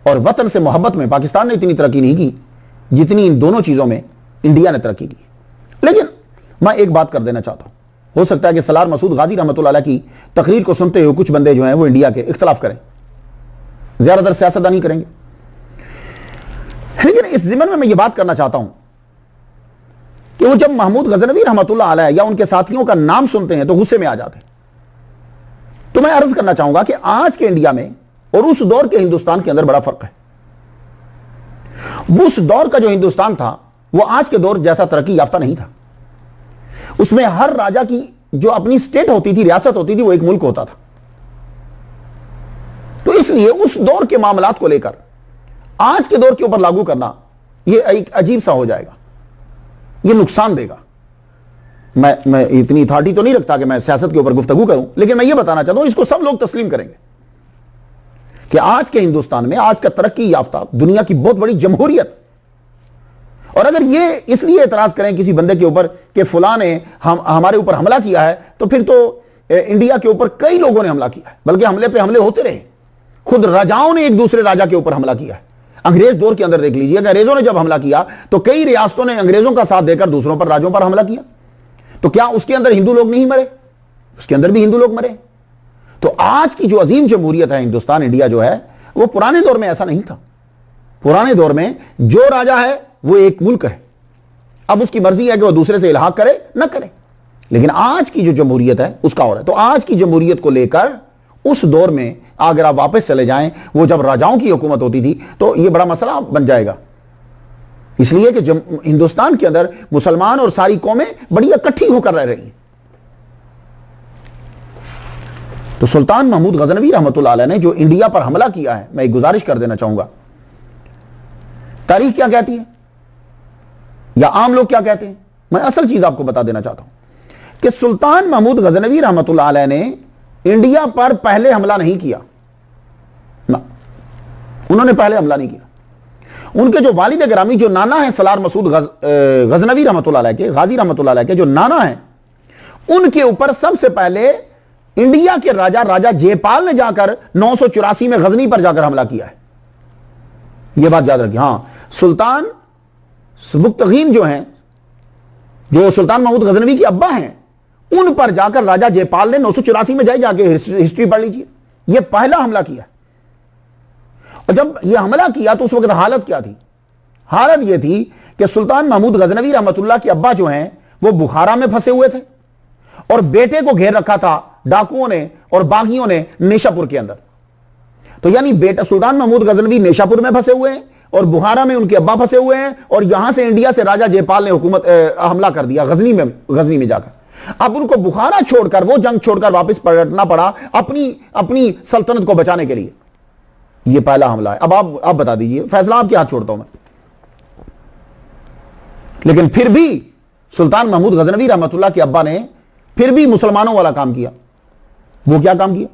और वतन से मोहब्बत में पाकिस्तान ने इतनी तरक्की नहीं की जितनी इन दोनों चीजों में इंडिया ने तरक्की की। लेकिन मैं एक बात कर देना चाहता हूं, हो सकता है कि सलार मसूद गाजी रहमतुल्लाह अलैह की तकरीर को सुनते हुए कुछ बंदे जो हैं वो इंडिया के इख्तलाफ करें, ज्यादातर सियासतदानी करेंगे। लेकिन इस जिम्मन में मैं ये बात करना चाहता हूं कि वो जब महमूद गजनवी रहमतुल्लाह अलैह या उनके साथियों का नाम सुनते हैं तो गुस्से में आ जाते हैं। तो मैं अर्ज करना चाहूंगा कि आज के इंडिया में और उस दौर के हिंदुस्तान के अंदर बड़ा फर्क है। उस दौर का जो हिंदुस्तान था वो आज के दौर जैसा तरक्की याफ्ता नहीं था। उसमें हर राजा की जो अपनी स्टेट होती थी, रियासत होती थी, वो एक मुल्क होता था। तो इसलिए उस दौर के मामलात को लेकर आज के दौर के ऊपर लागू करना यह एक अजीब सा हो जाएगा, यह नुकसान देगा। मैं इतनी अथॉरिटी तो नहीं रखता कि मैं सियासत के ऊपर गुफ्तगू करूं, लेकिन मैं यह बताना चाहता हूं इसको सब लोग तस्लीम करेंगे कि आज के हिंदुस्तान में आज का तरक्की याफ्ता दुनिया की बहुत बड़ी जमहूरियत, और अगर ये इसलिए एतराज करें किसी बंदे के ऊपर कि फलां ने हमारे ऊपर हमला किया है, तो फिर तो इंडिया के ऊपर कई लोगों ने हमला किया है, बल्कि हमले पे हमले होते रहे। खुद राजाओं ने एक दूसरे राजा के ऊपर हमला किया है। अंग्रेज दौर के अंदर देख लीजिए, अंग्रेजों ने जब हमला किया तो कई रियासतों ने अंग्रेजों का साथ देकर दूसरों पर, राज्यों पर हमला किया। तो क्या उसके अंदर हिंदू लोग नहीं मरे? उसके अंदर भी हिंदू लोग मरे। तो आज की जो अजीम जमहूरियत है हिंदुस्तान, इंडिया जो है, वो पुराने दौर में ऐसा नहीं था। पुराने दौर में जो राजा है वो एक मुल्क है, अब उसकी मर्जी है कि वह दूसरे से इल्हाक करे ना करे। लेकिन आज की जो जमहूरियत है उसका और है। तो आज की जमहूरियत को लेकर उस दौर में अगर आप वापस चले जाएं, वो जब राजाओं की हुकूमत होती थी, तो यह बड़ा मसला बन जाएगा। इसलिए कि हिंदुस्तान के अंदर मुसलमान और सारी कौमें बड़ी इकट्ठी होकर रह रही हैं। तो सुल्तान महमूद गजनवी रहमतुल्लाह अलैह ने जो इंडिया पर हमला किया है, मैं एक गुजारिश कर देना चाहूंगा, तारीख क्या कहती है या आम लोग क्या कहते हैं, मैं असल चीज आपको बता देना चाहता हूं कि सुल्तान महमूद गजनवी रहमतुल्लाह अलैह ने इंडिया पर पहले हमला नहीं किया ना, उन्होंने पहले हमला नहीं किया। उनके जो वालिद गिरामी, जो नाना है सलार मसूद गजनवी रहमतुल्लाह अलैह के, गाजी रहमतुल्लाह अलैह के जो नाना है, उनके ऊपर सबसे पहले इंडिया के राजा जयपाल ने जाकर 984 में गजनी पर जाकर हमला किया है। यह बात याद रखिए। हां, सुल्तान सबुक्तगीन जो हैं, जो सुल्तान महमूद गजनवी के अब्बा हैं, उन पर जाकर राजा जयपाल ने 984 में जाके हिस्ट्री पढ़ लीजिए, यह पहला हमला किया। और जब यह हमला किया तो उस वक्त हालत क्या थी? हालत यह थी कि सुल्तान महमूद गजनवी रहमतुल्लाह के अब्बा जो हैं वो बुखारा में फंसे हुए थे और बेटे को घेर रखा था डाकुओं ने और बागियों ने नेशापुर के अंदर। तो यानी बेटा सुल्तान महमूद गजनवी नेशापुर में फंसे हुए हैं और बुखारा में उनके अब्बा फंसे हुए हैं, और यहां से इंडिया से राजा जयपाल ने हुकूमत हमला कर दिया गजनी में जाकर। अब उनको बुखारा छोड़कर, वो जंग छोड़कर वापस पलटना पड़ा अपनी सल्तनत को बचाने के लिए। यह पहला हमला है। अब आप बता दीजिए, फैसला आपके हाथ छोड़ता हूं मैं। लेकिन फिर भी सुल्तान महमूद गजनवी रहमतुल्लाह के अब्बा ने फिर भी मुसलमानों वाला काम किया। वो क्या काम किया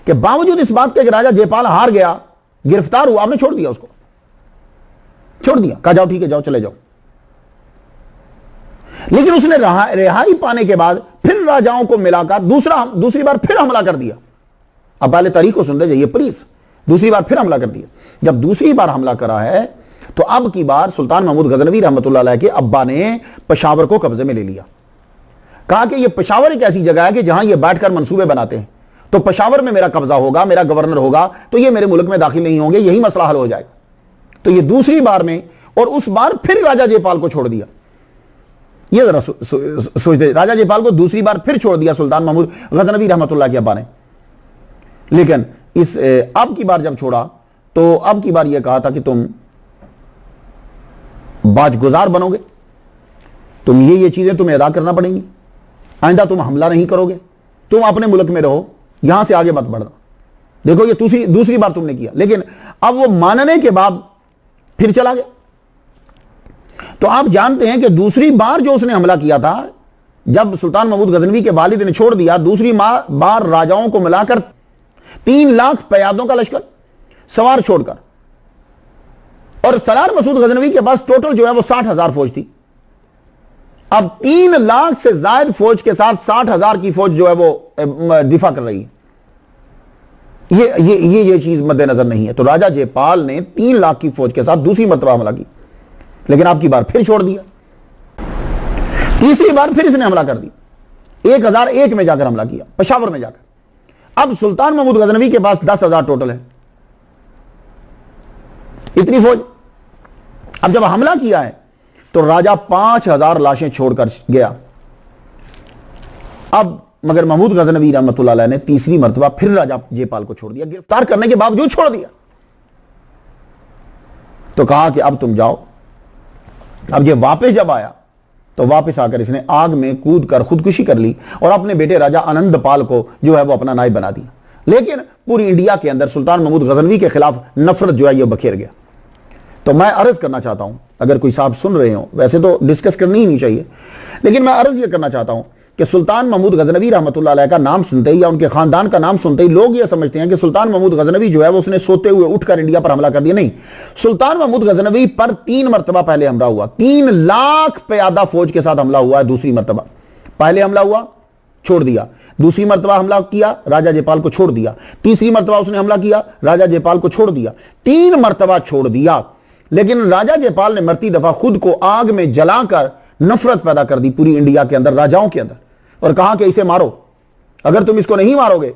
कि बावजूद इस बात के कि राजा जयपाल हार गया, गिरफ्तार हुआ, आपने छोड़ दिया, उसको छोड़ दिया, कहा जाओ ठीक है, जाओ चले जाओ। लेकिन उसने रिहाई पाने के बाद फिर राजाओं को मिलाकर दूसरी बार फिर हमला कर दिया। अब पहले तारीख को सुनते जाइए प्लीज। दूसरी बार फिर हमला कर दिया। जब दूसरी बार हमला करा है तो अब की बार सुल्तान महमूद गजनवी रहमतुल्लाह अलैह के अब्बा ने पेशावर को कब्जे में ले लिया। कहा कि यह पेशावर एक ऐसी जगह है कि जहां ये बैठकर मंसूबे बनाते हैं, तो पेशावर में मेरा कब्जा होगा, मेरा गवर्नर होगा, तो ये मेरे मुल्क में दाखिल नहीं होंगे, यही मसला हल हो जाएगा। तो ये दूसरी बार में, और उस बार फिर राजा जयपाल को छोड़ दिया। ये जरा सोचते, राजा जयपाल को दूसरी बार फिर छोड़ दिया सुल्तान महमूद गजनवी रहमतुल्लाह के अब्बा ने। लेकिन इस अब की बार जब छोड़ा तो अब की बार यह कहा था कि तुम बाजगुजार बनोगे, तुम ये चीजें तुम्हें अदा करना पड़ेंगी, आइंदा तुम हमला नहीं करोगे, तुम अपने मुल्क में रहो, यहां से आगे मत बढ़ना। देखो ये दूसरी बार तुमने किया। लेकिन अब वो मानने के बाद फिर चला गया। तो आप जानते हैं कि दूसरी बार जो उसने हमला किया था, जब सुल्तान महमूद गजनवी के वालिद ने छोड़ दिया, दूसरी बार राजाओं को मिलाकर 3 लाख प्यादों का लश्कर सवार छोड़कर, और सलार मसूद गजनवी के पास टोटल जो है वो 60,000 फौज थी। अब 3 लाख से ज्यादा फौज के साथ 60,000 की फौज जो है वो दिफा कर रही है। ये चीज मद्देनजर नहीं है। तो राजा जयपाल ने 3 लाख की फौज के साथ दूसरी मर्तबा हमला की, लेकिन आपकी बार फिर छोड़ दिया। तीसरी बार फिर इसने हमला कर दिया, 1001 में जाकर हमला किया, पेशावर में जाकर। अब सुल्तान महमूद गजनवी के पास 10,000 टोटल है, इतनी फौज। अब जब हमला किया है तो राजा 5,000 लाशें छोड़कर गया। अब मगर महमूद गजनवी रहमतुल्लाह अलैह ने तीसरी मर्तबा फिर राजा जयपाल को छोड़ दिया, गिरफ्तार करने के बावजूद छोड़ दिया। तो कहा कि अब तुम जाओ। अब ये वापस जब आया तो वापस आकर इसने आग में कूद कर खुदकुशी कर ली और अपने बेटे राजा आनंदपाल को जो है वो अपना नायब बना दिया। लेकिन पूरी इंडिया के अंदर सुल्तान महमूद गजनवी के खिलाफ नफरत जो है ये बखेर गया। तो मैं अर्ज करना चाहता हूं, अगर कोई साहब सुन रहे हो, वैसे तो डिस्कस करनी ही नहीं चाहिए, लेकिन मैं अर्ज ये करना चाहता हूं कि सुल्तान महमूद गजनवी रहमतुल्लाह अलैह का नाम सुनते ही या उनके खानदान का नाम सुनते ही लोग ये समझते हैं कि सुल्तान महमूद गजनवी जो है वो उसने सोते हुए उठकर इंडिया पर हमला कर दिया। नहीं, सुल्तान महमूद गजनवी पर 3 मरतबा पहले हमला हुआ, 3 लाख प्यादा फौज के साथ हमला हुआ है। दूसरी मरतबा, पहले हमला हुआ छोड़ दिया, दूसरी मरतबा हमला किया राजा जयपाल को छोड़ दिया, तीसरी मरतबा उसने हमला किया राजा जयपाल को छोड़ दिया, 3 मरतबा छोड़ दिया। लेकिन राजा जयपाल ने मरती दफा खुद को आग में जलाकर नफरत पैदा कर दी पूरी इंडिया के अंदर, राजाओं के अंदर, और कहा कि इसे मारो, अगर तुम इसको नहीं मारोगे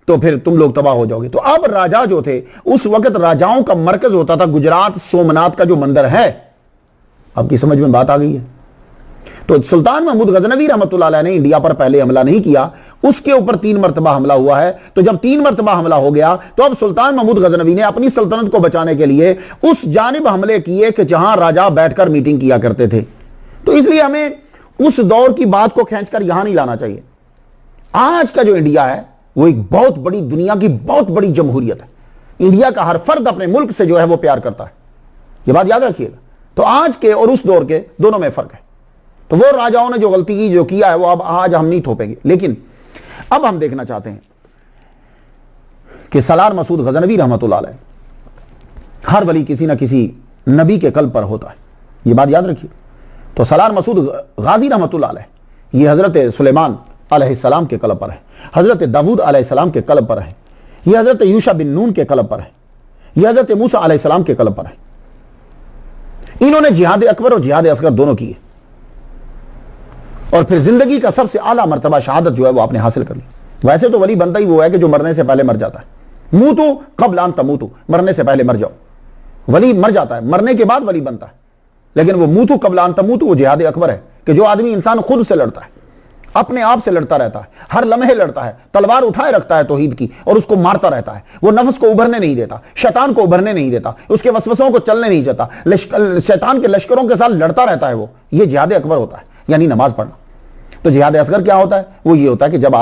तो फिर तुम लोग तबाह हो जाओगे। तो अब राजा जो थे, उस वक्त राजाओं का मरकज होता था गुजरात सोमनाथ का जो मंदिर है। आपकी समझ में बात आ गई है? तो सुल्तान महमूद गजनवी रहमतुल्लाह अलैह ने इंडिया पर पहले हमला नहीं किया, उसके ऊपर 3 मरतबा हमला हुआ है। तो जब 3 मरतबा हमला हो गया तो अब सुल्तान महमूद गजनवी ने अपनी सल्तनत को बचाने के लिए उस जानिब हमले किए कि जहां राजा बैठकर मीटिंग किया करते थे। तो इसलिए हमें उस दौर की बात को खींचकर यहां नहीं लाना चाहिए। आज का जो इंडिया है वो एक बहुत बड़ी, दुनिया की बहुत बड़ी जमहूरियत है। इंडिया का हर फर्द अपने मुल्क से जो है वो प्यार करता है, ये बात याद रखिएगा। तो आज के और उस दौर के दोनों में फर्क है। तो वो राजाओं ने जो गलती की, जो किया है, वो अब आज हम नहीं थोपेंगे। लेकिन अब हम देखना चाहते हैं कि सलार मसूद गजनवी रहमतुल्लाह अलैह, हर वली किसी ना किसी नबी के कल्ब पर होता है, ये बात याद रखिए। तो सलार मसूद गाजी रहमतुल्लाह अलैह ये हजरत सुलेमान अलैहिस्सलाम के कल्ब पर है, हजरत दाऊद अलैहिस्सलाम के कल्ब पर है, ये हजरत यूशा बिन नून के कल्ब पर है, ये हजरत मूसा अलैहिस्सलाम के कल्ब पर है। इन्होंने जिहाद अकबर और जिहाद असगर दोनों किए और फिर जिंदगी का सबसे आला मर्तबा शहादत जो है वो आपने हासिल कर ली। वैसे तो वली बनता ही वो है कि जो मरने से पहले मर जाता है। मूतू क़ब्ल अन तमूतू, मरने से पहले मर जाओ। वली मर जाता है, मरने के बाद वली बनता है। लेकिन वो मूतू क़ब्ल अन तमूतू, वो जिहाद अकबर है कि जो आदमी, इंसान खुद से लड़ता है, अपने आप से लड़ता रहता है, हर लम्हे लड़ता है, तलवार उठाए रखता है तौहीद की और उसको मारता रहता है। वो नफ्स को उभरने नहीं देता, शैतान को उभरने नहीं देता, उसके वसवसों को चलने नहीं देता, शैतान के लश्करों के साथ लड़ता रहता है। वो ये जिहाद अकबर होता है, यानी नमाज पढ़ना। तो जिहाद असगर क्या होता है? वो ये होता है कि जब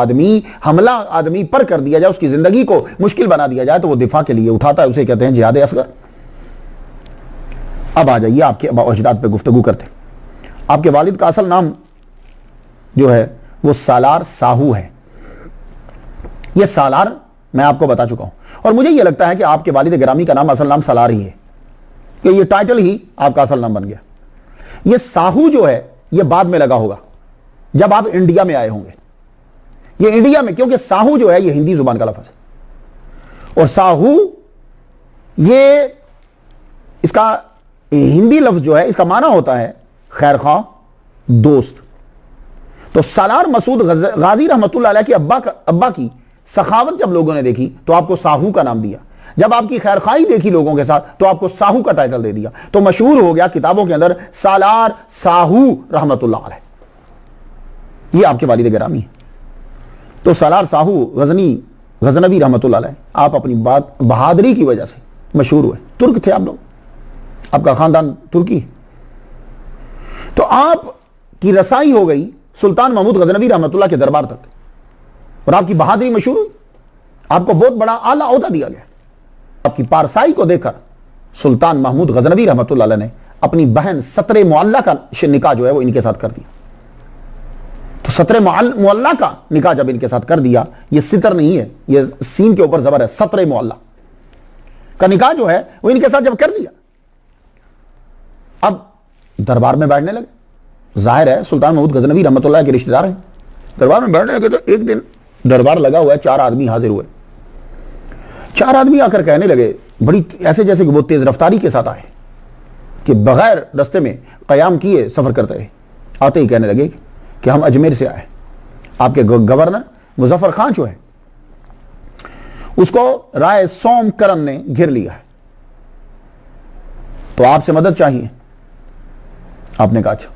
हमला आदमी पर कर दिया जाए, उसकी जिंदगी को मुश्किल बना दिया जाए, तो वो दिफा के लिए उठाता है, उसे कहते हैं जिहाद असगर। अब आ जाइए आपके अजदाद पे गुफ्तगू करते। आपके वालिद का असल नाम जो है वो सालार साहू है। ये सालार मैं आपको बता चुका हूं, और मुझे ये लगता है कि आपके वालिद गिरामी का नाम असल नाम सालार ही है, कि ये टाइटल ही आपका असल नाम बन गया। ये साहू जो है ये बाद में लगा होगा जब आप इंडिया में आए होंगे। ये इंडिया में, क्योंकि साहू जो है ये हिंदी जुबान का लफ्ज है, और साहू ये इसका हिंदी लफ्ज जो है इसका माना होता है खैरख्वाह, दोस्त। तो सलार मसूद गाजी रहमतुल्लाह अलैह के अब्बा की सखावत जब लोगों ने देखी तो आपको साहू का नाम दिया। जब आपकी खैरखाई देखी लोगों के साथ तो आपको साहू का टाइटल दे दिया। तो मशहूर हो गया किताबों के अंदर सालार साहू रहमतुल्लाह अलैह। ये आपके वालिद गिरामी है। तो सालार साहू गजनवी रहमतुल्लाह अलैह, आप अपनी बात बहादुरी की वजह से मशहूर हुए। तुर्क थे आप लोग, आपका खानदान तुर्की। तो आपकी रसाई हो गई सुल्तान महमूद गजनवी रहमतुल्लाह के दरबार तक, और आपकी बहादुरी मशहूर हुई। आपको बहुत बड़ा आला ओहदा दिया गया। आपकी पारसाई को देखकर सुल्तान महमूद गजनवी रहमतुल्लाह अलैह ने अपनी बहन सतरे मुअल्ला का निकाह जो है वो इनके साथ कर दिया। तो सतरे मुअल्ला का निकाह जब इनके साथ कर दिया, ये सितर नहीं है, ये सीन के ऊपर जबर है, सतरे मुअल्ला का निकाह जो है वो इनके साथ जब कर दिया, अब दरबार में बैठने लगे। जाहिर है सुल्तान महमूद गजनवी रहमतुल्लाह के रिश्तेदार हैं, दरबार में बैठने लगे। तो एक दिन दरबार लगा हुआ है, 4 आदमी हाजिर हुए। 4 आदमी आकर कहने लगे, बड़ी ऐसे जैसे कि वो तेज रफ्तारी के साथ आए कि बगैर रास्ते में क़याम किए सफर करते रहे। आते ही कहने लगे कि हम अजमेर से आए, आपके गवर्नर मुजफ्फर खान जो है उसको राय सोमकरन ने घेर लिया है, तो आपसे मदद चाहिए। आपने कहा अच्छा।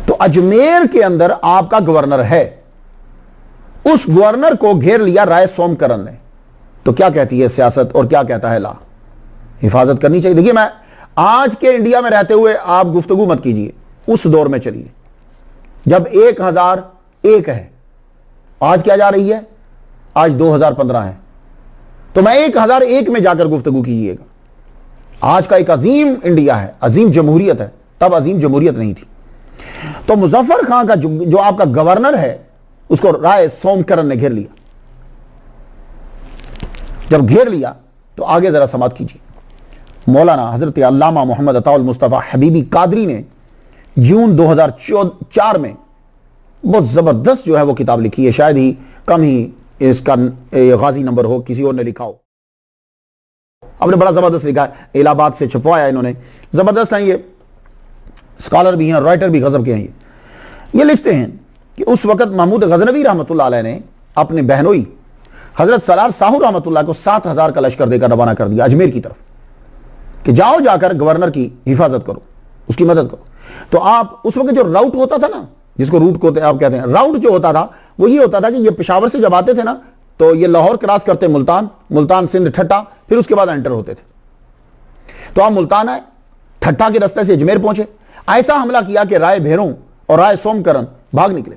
तो अजमेर के अंदर आपका गवर्नर है, उस गवर्नर को घेर लिया राय सोमकरन ने। तो क्या कहती है सियासत और क्या कहता है ला? हिफाजत करनी चाहिए। देखिए, मैं आज के इंडिया में रहते हुए आप गुफ्तगू मत कीजिए, उस दौर में चलिए जब 1001 है। आज क्या जा रही है? आज 2015 है। तो मैं 1001 में जाकर गुफ्तगू कीजिएगा। आज का एक अजीम इंडिया है, अजीम जमहूरियत है, तब अजीम जमहूरियत नहीं थी। तो मुजफ्फर खान का जो आपका गवर्नर है उसको राय सोमकरन ने घेर लिया। जब घेर लिया तो आगे जरा समात कीजिए। मौलाना हजरत अल्लामा मोहम्मद अताउल मुस्तफ़ा हबीबी कादरी ने जून 2004 में बहुत जबरदस्त जो है वो किताब लिखी है। शायद ही कम ही इसका गाजी नंबर हो, किसी और ने लिखा हो। आपने बड़ा जबरदस्त लिखा है, इलाहाबाद से छपवाया इन्होंने, जबरदस्त है। ये स्कॉलर भी हैं, राइटर भी गजब के हैं। ये लिखते हैं कि उस वक्त महमूद गजनवी रहमतुल्लाह अलैह ने अपने बहनोई हजरत सलार साहू रहमतुल्लाह को 7000 का लश्कर देकर रवाना कर दिया अजमेर की तरफ कि जाओ जाकर गवर्नर की हिफाजत करो, उसकी मदद करो। तो आप उस वक्त जो राउट होता था ना, जिसको रूट को आप कहते हैं, राउट जो होता था वो ये होता था कि ये पेशावर से जब आते थे ना तो ये लाहौर क्रॉस करते मुल्तान, मुल्तान सिंध ठट्टा, फिर उसके बाद एंटर होते थे। तो आप मुल्तान आए, ठट्टा के रास्ते से अजमेर पहुंचे। ऐसा हमला किया कि राय भेरों और राय सोमकरन भाग निकले।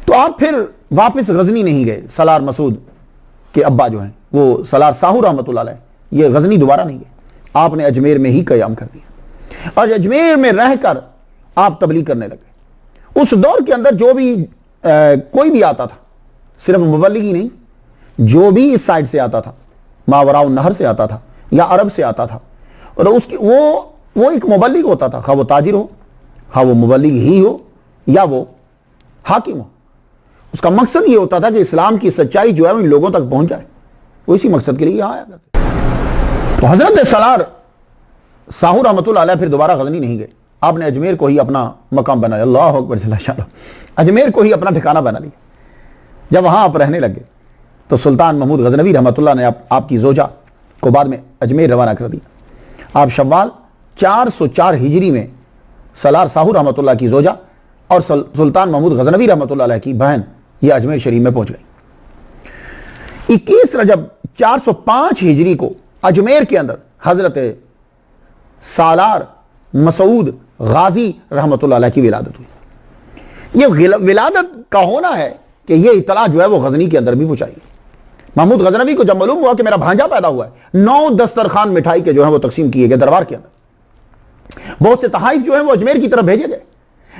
तो आप फिर वापस गजनी नहीं गए। सलार मसूद के अब्बा जो हैं वो सलार साहू रहमतुल्लाह अलैह, ये गजनी दोबारा नहीं गए, आपने अजमेर में ही क़याम कर दिया और अजमेर में रहकर आप तबलीग करने लगे। उस दौर के अंदर जो भी कोई भी आता था, सिर्फ मुबल्लिग ही नहीं, जो भी इस साइड से आता था, मावराउ नहर से आता था या अरब से आता था, और उसकी वो एक मुबल्लिग होता था, खा वो ताजिर हो, खा वो मुबल्लिग ही हो या वो हाकिम हो। उसका मकसद ये होता था कि इस्लाम की सच्चाई जो है वो इन लोगों तक पहुंच जाए। वो इसी मकसद के लिए यहाँ आया करते। तो हजरत सलार साहू रहमतुल्लाह अलैह फिर दोबारा गजनी नहीं गए। आपने अजमेर को ही अपना मकाम बना लिया। अल्लाह अकबर जल्ल, अजमेर को ही अपना ठिकाना बना लिया। जब वहां आप रहने लगे तो सुल्तान महमूद गजनवी रहमतुल्लाह ने आपकी जोजा को बाद में अजमेर रवाना कर दिया। आप शव्वाल 404 हिजरी में सलार साहू रहमतुल्लाह की जोजा और सुल्तान महमूद गजनवी रहमतुल्लाह अलैह की बहन ये अजमेर शरीफ में पहुंच गई। 21 रजब 405 हिजरी को अजमेर के अंदर हजरत सालार मसूद गाजी रहमतुल्लाह अलैह की विलादत हुई। ये विलादत का होना है कि ये इतला जो है वो गजनी के अंदर भी पहुंचाई। महमूद गजनवी को जब मालूम हुआ कि मेरा भांजा पैदा हुआ है, 9 दस्तरखान मिठाई के जो है वो तकसीम किए गए दरबार के अंदर। बहुत से तहाइफ जो है वो अजमेर की तरफ भेजे गए,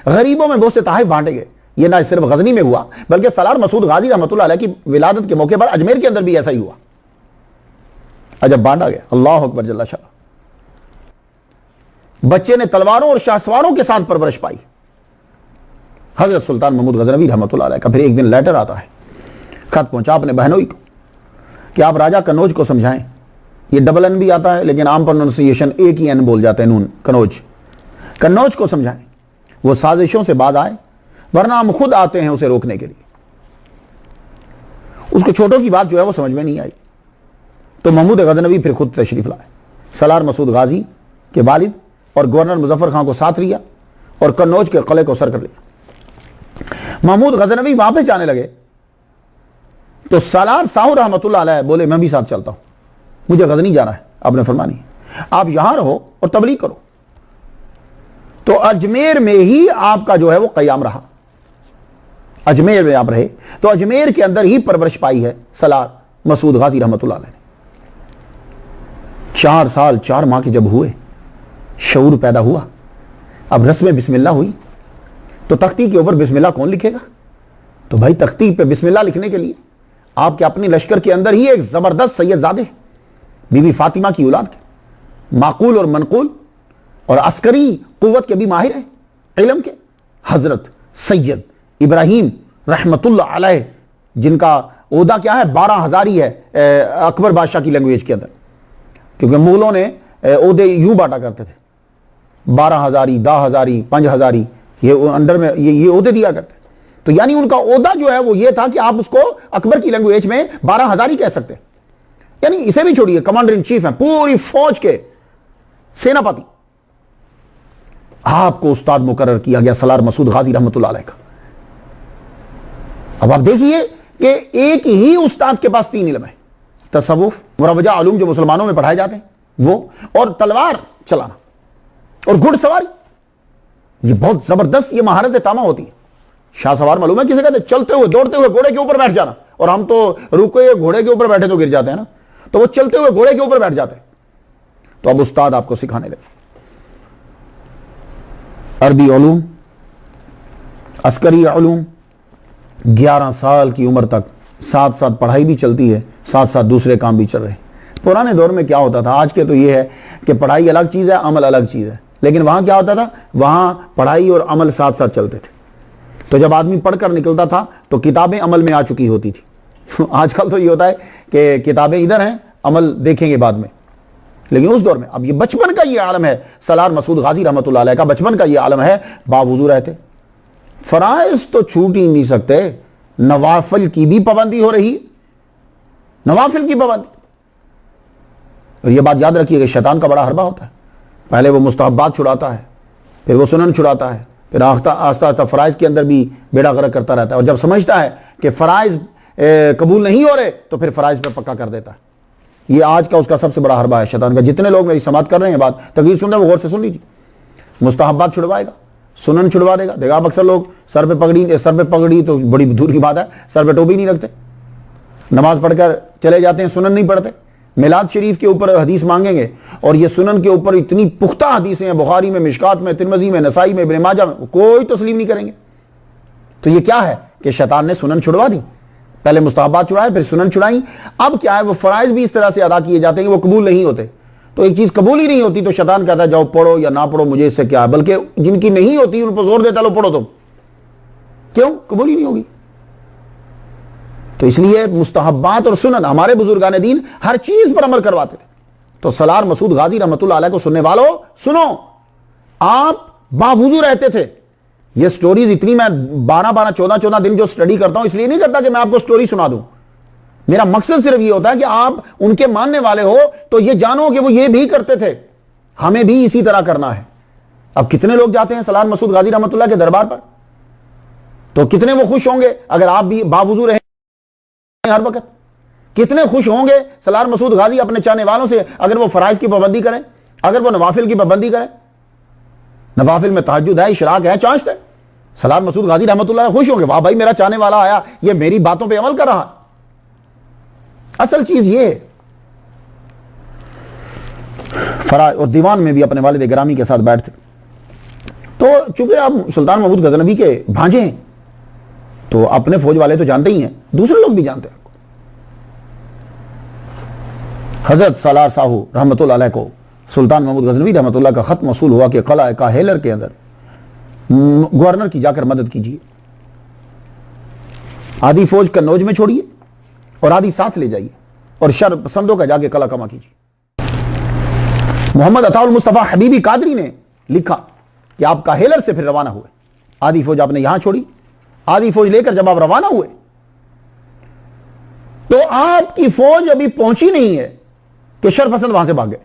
गरीबों में बहुत से तहाइफ बांटे गए। ये ना सिर्फ गजनी में हुआ बल्कि सलार मसूद गाजी रहमतुल्लाह अलैह की विलादत के मौके पर अजमेर के अंदर भी ऐसा ही हुआ। अजब बांटा गया। अल्लाह अकबर जल्ल शाह। बच्चे ने तलवारों और शाहसवारों के साथ परवरिश पाई। हजरत सुल्तान महमूद गजनवी रहमतुल्लाह अलैह का फिर एक दिन लेटर आता है, खत पहुंचा अपने बहनोई को कि आप राजा कन्नौज को समझाएं। ये डबल एन भी आता है लेकिन आम प्रोनाउंसिएशन एक ही एन बोल जाते हैं, नून, कन्नौज। कन्नौज को समझाएं वो साजिशों से बाज आए, वरना हम खुद आते हैं उसे रोकने के लिए। उसको छोटों की बात जो है वो समझ में नहीं आई। तो महमूद गजनवी फिर खुद तशरीफ लाए, सलार मसूद गाजी के वालिद और गवर्नर मुजफ्फर खान को साथ लिया और कन्नौज के किले को सर कर लिया। महमूद गजनवी वहां पे जाने लगे तो सलार साहू रहमतुल्लाह अलैह बोले मैं भी साथ चलता हूं, मुझे गजनी जाना है। आपने फरमानी आप यहां रहो और तबलीग करो। तो अजमेर में ही आपका जो है वो क़याम रहा। अजमेर में आप रहे तो अजमेर के अंदर ही परवरिश पाई है सलार मसूद गाजी रहमतुल्लाह अलैह ने। 4 साल 4 माह के जब हुए, शऊर पैदा हुआ, अब रस्म बिस्मिल्लाह हुई। तो तख्ती के ऊपर बिस्मिल्लाह कौन लिखेगा? तो भाई तख्ती पे बिस्मिल्लाह लिखने के लिए आपके अपने लश्कर के अंदर ही एक जबरदस्त सैयदजादे बीबी फातिमा की औलाद के, माकूल और मनकूल और अस्करी कुव्वत के भी माहिर हैं इल्म के, हजरत सैयद इब्राहिम रहमतुल्लाह अलैह, जिनका ओहदा क्या है, 12,000 ही है अकबर बादशाह की लैंग्वेज के अंदर, क्योंकि मुगलों ने ओहदे यूं बांटा करते थे, 12,000, 10,000, 5,000, ये अंडर में ये ओहदे दिया करते। तो यानी उनका ओहदा जो है वो ये था कि आप उसको अकबर की लैंग्वेज में 12,000 ही कह सकते हैं। यानी इसे भी छोड़िए, कमांडर इन चीफ है पूरी फौज के सेनापति, आपको उस्ताद मुकर्रर किया गया सलार मसूद गाजी रहमतुल्लाह अलैह का। अब आप देखिए कि एक ही उस्ताद के पास 3 इल्म है, तसव्वुफ, मुरवजा उलूम जो मुसलमानों में पढ़ाए जाते हैं वो, और तलवार चलाना और घुड़सवारी। ये बहुत जबरदस्त ये महारत तामा होती है। शाहसवार मालूम है किसे कहते हैं, चलते हुए दौड़ते हुए घोड़े के ऊपर बैठ जाना, और हम तो रुके घोड़े के ऊपर बैठे तो गिर जाते हैं ना, तो वो चलते हुए घोड़े के ऊपर बैठ जाते हैं। तो अब उस्ताद आपको सिखाने लगे अरबी उलूम, अस्करी उलूम, 11 साल की उम्र तक साथ साथ पढ़ाई भी चलती है, साथ साथ दूसरे काम भी चल रहे हैं। पुराने दौर में क्या होता था, आज के तो ये है कि पढ़ाई अलग चीज़ है, अमल अलग चीज़ है, लेकिन वहाँ क्या होता था, वहाँ पढ़ाई और अमल साथ साथ चलते थे। तो जब आदमी पढ़कर निकलता था तो किताबें अमल में आ चुकी होती थी। आजकल तो ये होता है कि किताबें इधर हैं, अमल देखेंगे बाद में। लेकिन उस दौर में, अब ये बचपन का ये आलम है, सलार मसूद गाजी रहमतुल्लाह अलैह का बचपन का ये आलम है, बावुज़ू रहते, फराइज़ तो छूट ही नहीं सकते, नवाफिल की भी पाबंदी हो रही, नवाफिल की पाबंदी। और ये बात याद रखिए कि शैतान का बड़ा हरबा होता है, पहले वो मुस्तहब्बात छुड़ाता है, फिर वो सुनन छुड़ाता है, फिर आस्ता आस्ता फ़राइज़ के अंदर भी बेड़ा गर्क करता रहता है, और जब समझता है कि फ़राइज़ कबूल नहीं हो रहे तो फिर फ़राइज़ पे पक्का कर देता है। ये आज का उसका सबसे बड़ा हरबा है शैतान का। जितने लोग मेरी समात कर रहे हैं, बात तकरीर सुन रहे हैं, वो गौर से सुन लीजिए। मुस्तहब्बात छुड़वाएगा, सुनन छुड़वा देगा। देखा आप अक्सर लोग सर पे पगड़ी तो बड़ी दूर की बात है, सर पे टोपी नहीं रखते, नमाज पढ़कर चले जाते हैं, सुनन नहीं पढ़ते। मिलाद शरीफ के ऊपर हदीस मांगेंगे, और ये सुनन के ऊपर इतनी पुख्ता हदीसें हैं, बुखारी में, मिशकात में, तिरमिज़ी में, नसाई में, इब्न माजा में, कोई तस्लीम नहीं करेंगे। तो ये क्या है कि शैतान ने सुनन छुड़वा दी, पहले मुस्तहब्बात छुड़ाए, फिर सुनन छुड़ाई। अब क्या है, वो फ़राइज़ भी इस तरह से अदा किए जाते हैं कि वो कबूल नहीं होते। तो एक चीज़ कबूल ही नहीं होती तो शैतान कहता है जाओ पढ़ो या ना पढ़ो, मुझे इससे क्या है, बल्कि जिनकी नहीं होती उन पर जोर देता लो पढ़ो तुम, क्यों, कबूल ही नहीं होगी। तो इसलिए मुस्तहब्बात और सुनन हमारे बुजुर्गान दीन हर चीज पर अमल करवाते थे। तो सलार मसूद गाजी रहमतुल्लाह अलैह को सुनने वालों सुनो, आप बावुज़ू रहते थे। ये स्टोरीज इतनी मैं 12-12, 14-14 दिन जो स्टडी करता हूं, इसलिए नहीं करता कि मैं आपको स्टोरी सुना दूं। मेरा मकसद सिर्फ ये होता है कि आप उनके मानने वाले हो तो ये जानो कि वो ये भी करते थे, हमें भी इसी तरह करना है। अब कितने लोग जाते हैं सलार मसूद गाजी रहमतुल्लाह के दरबार पर, तो कितने वो खुश होंगे अगर आप भी बावुज़ू रहे हर वक्त। कितने खुश होंगे सलार मसूद गाजी अपने चाहने वालों से अगर वो फराइज़ की पाबंदी करें, अगर वो नवाफिल की पाबंदी करें। नवाफिल में तहज्जुद है, इशराक है, चाश्त है। सलार मसूद गाजी रहमतुल्लाह खुश होंगे, वाह भाई मेरा चाहने वाला आया, ये मेरी बातों पे अमल कर रहा है। असल चीज ये है। फराज और दीवान में भी अपने वालिद गिरामी के साथ बैठते। तो चूंकि आप सुल्तान महमूद गजनवी के भांजे हैं तो अपने फौज वाले तो जानते ही हैं, दूसरे लोग भी जानते हैं। हजरत सलार साहू रहमतुल्लाह अलैह को सुल्तान महमूद गजनवी रहमतुल्लाह का खत मौसूल हुआ कि क़िला काहिलर के अंदर गवर्नर की जाकर मदद कीजिए, आधी फौज कन्नौज में छोड़िए और आधी साथ ले जाइए और शर पसंदों का जाके कला कमा कीजिए। मोहम्मद अताउल मुस्तफ़ा हबीबी कादरी ने लिखा कि आप काहिलर से फिर रवाना हुए, आधी फौज आपने यहां छोड़ी, आधी फौज लेकर जब आप रवाना हुए तो आपकी फौज अभी पहुंची नहीं है कि शरपसंद वहां से भाग गए।